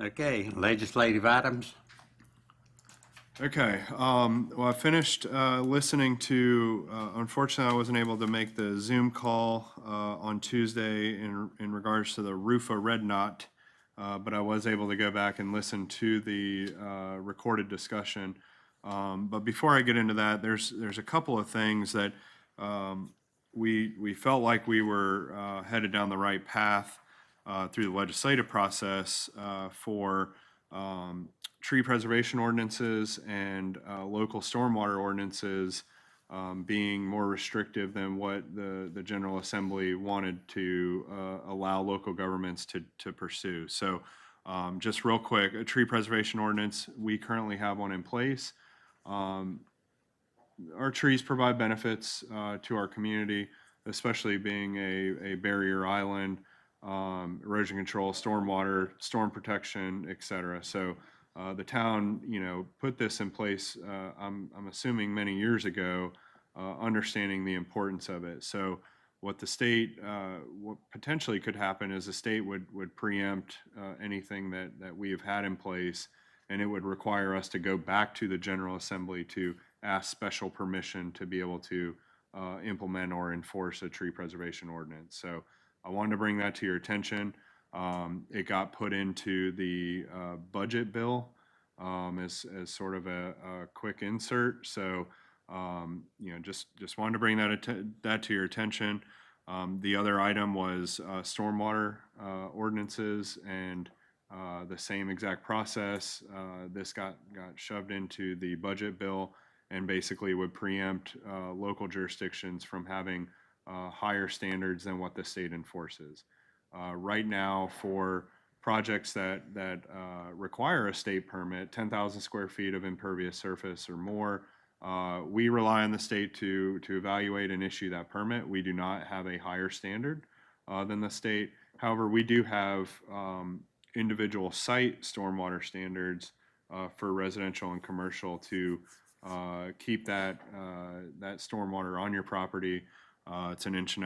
Okay, legislative items. Okay, well, I finished listening to, unfortunately, I wasn't able to make the Zoom call on Tuesday in regards to the Rufa Red Knot, but I was able to go back and listen to the recorded discussion. But before I get into that, there's a couple of things that we felt like we were headed down the right path through the legislative process for tree preservation ordinances and local stormwater ordinances being more restrictive than what the General Assembly wanted to allow local governments to pursue. So just real quick, a tree preservation ordinance, we currently have one in place. Our trees provide benefits to our community, especially being a barrier island, erosion control, stormwater, storm protection, et cetera. So the town, put this in place, I'm assuming many years ago, understanding the importance of it. So what the state, what potentially could happen is the state would preempt anything that we have had in place, and it would require us to go back to the General Assembly to ask special permission to be able to implement or enforce a tree preservation ordinance. So I wanted to bring that to your attention. It got put into the budget bill as sort of a quick insert. So, just wanted to bring that to your attention. The other item was stormwater ordinances, and the same exact process. This got shoved into the budget bill and basically would preempt local jurisdictions from having higher standards than what the state enforces. Right now, for projects that require a state permit, 10,000 square feet of impervious surface or more, we rely on the state to evaluate and issue that permit. We do not have a higher standard than the state. However, we do have individual site stormwater standards for residential and commercial to keep that stormwater on your property. It's 1.5 inches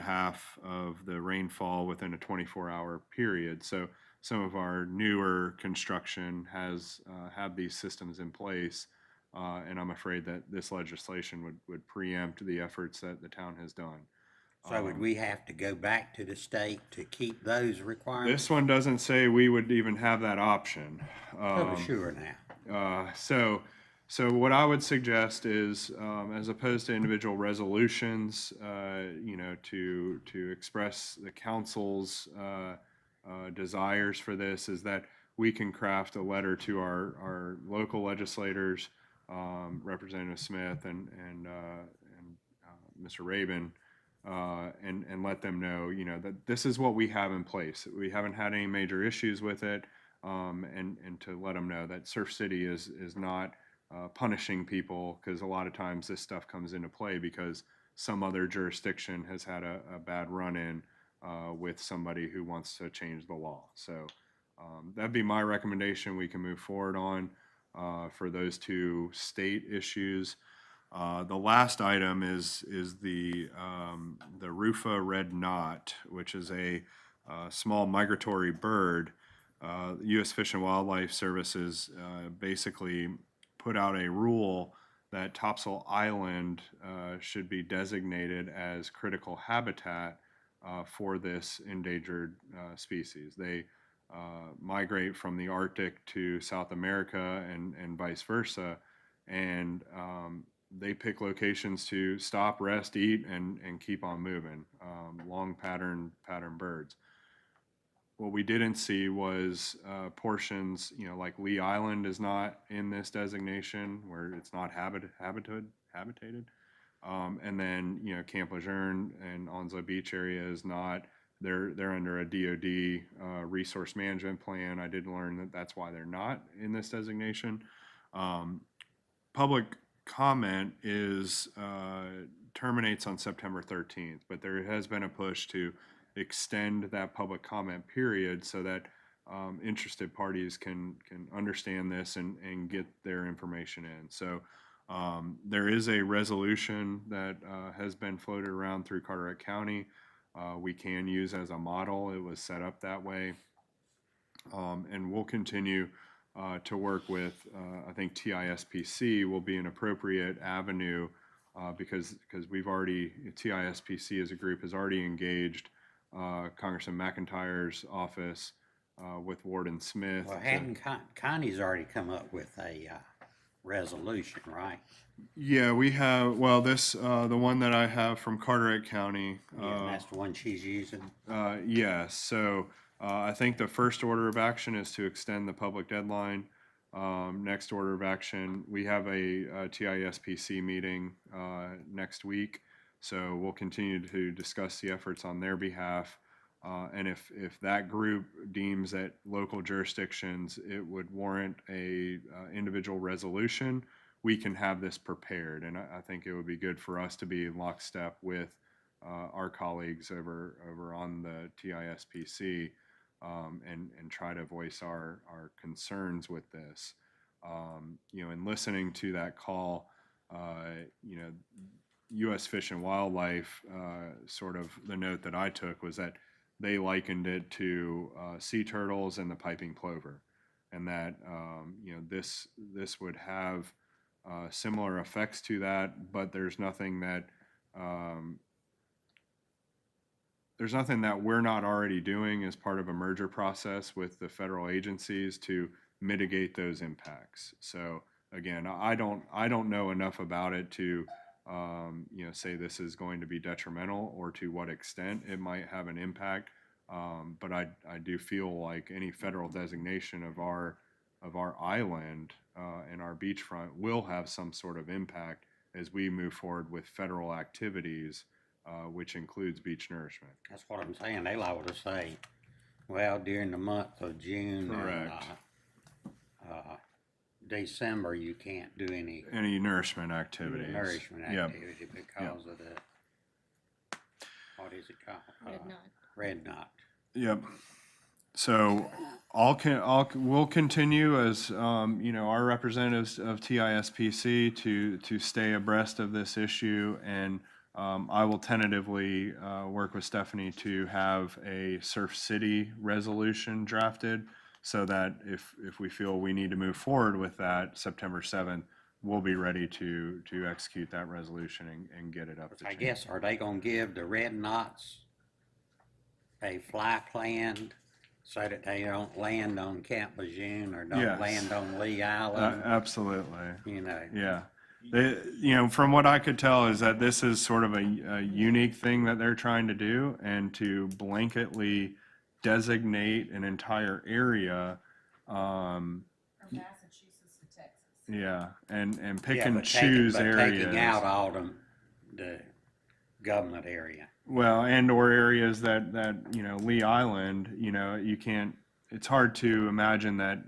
of the rainfall within a 24-hour period. So some of our newer construction have these systems in place, and I'm afraid that this legislation would preempt the efforts that the town has done. So would we have to go back to the state to keep those requirements? This one doesn't say we would even have that option. Oh, sure now. So what I would suggest is, as opposed to individual resolutions, to express the council's desires for this, is that we can craft a letter to our local legislators, Representative Smith and Mr. Rabin, and let them know, that this is what we have in place. We haven't had any major issues with it, and to let them know that Surf City is not punishing people, because a lot of times this stuff comes into play because some other jurisdiction has had a bad run-in with somebody who wants to change the law. So that'd be my recommendation. We can move forward on for those two state issues. The last item is the Rufa red knot, which is a small migratory bird. U.S. Fish and Wildlife Services basically put out a rule that Topsail Island should be designated as critical habitat for this endangered species. They migrate from the Arctic to South America and vice versa, and they pick locations to stop, rest, eat, and keep on moving. Long pattern birds. What we didn't see was portions, like Lee Island is not in this designation, where it's not habitated. And then, Camp Lejeune and Onslow Beach area is not. They're under a DoD resource management plan. I did learn that that's why they're not in this designation. Public comment terminates on September 13th, but there has been a push to extend that public comment period so that interested parties can understand this and get their information in. So there is a resolution that has been floated around through Carteret County. We can use as a model. It was set up that way. And we'll continue to work with, I think TISPC will be an appropriate avenue because TISPC as a group has already engaged Congressman McIntyre's office with Warden Smith. Well, hadn't Connie's already come up with a resolution, right? Yeah, we have, well, the one that I have from Carteret County. Yeah, and that's the one she's using? Yes, so I think the first order of action is to extend the public deadline. Next order of action, we have a TISPC meeting next week. So we'll continue to discuss the efforts on their behalf. And if that group deems that local jurisdictions, it would warrant a individual resolution, we can have this prepared. And I think it would be good for us to be in lockstep with our colleagues over on the TISPC and try to voice our concerns with this. In listening to that call, U.S. Fish and Wildlife, sort of the note that I took was that they likened it to sea turtles and the piping plover, and that this would have similar effects to that, but there's nothing that there's nothing that we're not already doing as part of a merger process with the federal agencies to mitigate those impacts. So again, I don't know enough about it to, say this is going to be detrimental or to what extent it might have an impact. But I do feel like any federal designation of our island and our beachfront will have some sort of impact as we move forward with federal activities, which includes beach nourishment. That's what I'm saying. They liable to say, well, during the month of June and, Correct. December, you can't do any Any nourishment activities. nourishment Yep. activity because of the, what is it called? Red knot. Red knot. Yep. So we'll continue as, our representatives of TISPC to stay abreast of this issue. And I will tentatively work with Stephanie to have a Surf City resolution drafted so that if we feel we need to move forward with that September 7th, we'll be ready to execute that resolution and get it up to I change. guess, are they gonna give the red knots a fly plan so that they don't land on Camp Lejeune or don't Yes. land on Lee Island? Absolutely. You know, Yeah. From what I could tell is that this is sort of a unique thing that they're trying to do, and to blanketly designate an entire area, From Massachusetts to Texas. yeah, and pick yeah, and but choose taking areas. out all the government area. Well, or areas that, Lee Island, you can't, it's hard to imagine that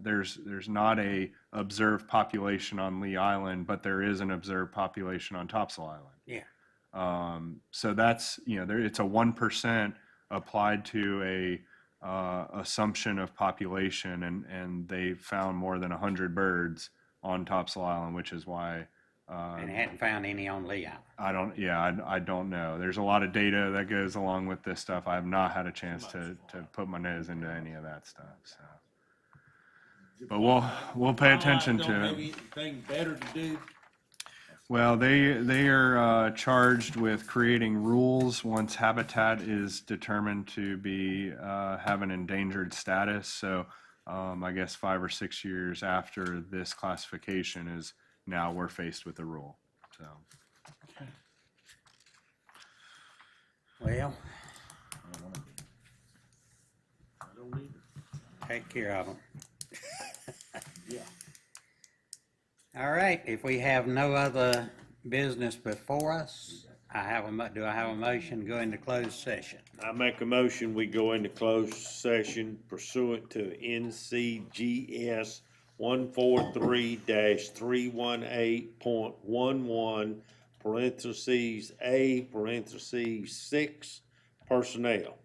there's not a observed population on Lee Island, but there is an observed population on Topsail Island. Yeah. So that's, it's a 1% applied to a assumption of population, and they found more than 100 birds on Topsail Island, which is why. And hadn't found any on Lee Island. I don't know. There's a lot of data that goes along with this stuff. I have not had a chance to put my nose into any of that stuff, so. But we'll pay attention Don't to have it. anything better to do? Well, they are charged with creating rules once habitat is determined to be have an endangered status. So I guess 5 or 6 years after this classification is now we're faced with a rule. So Well, take care of them. Yeah. All right, if we have no other business before us, do I have a motion to go into closed session? I make a motion, we go into closed session pursuant to NCGS 143-318.11, parentheses, A, parentheses, 6, personnel.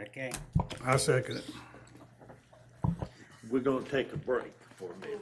Okay. I second it. We're gonna take a break for a minute.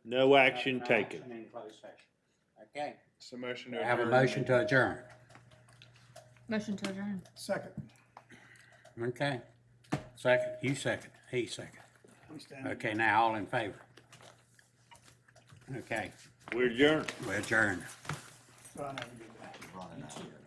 No action taken. In closed session. Okay. So motion to I have a adjourn. motion to adjourn. Motion to adjourn. Second. Okay. Second, you second, he second. We stand. Okay, now all in favor? Okay, We're adjourned. we adjourn. Ron, have a good day.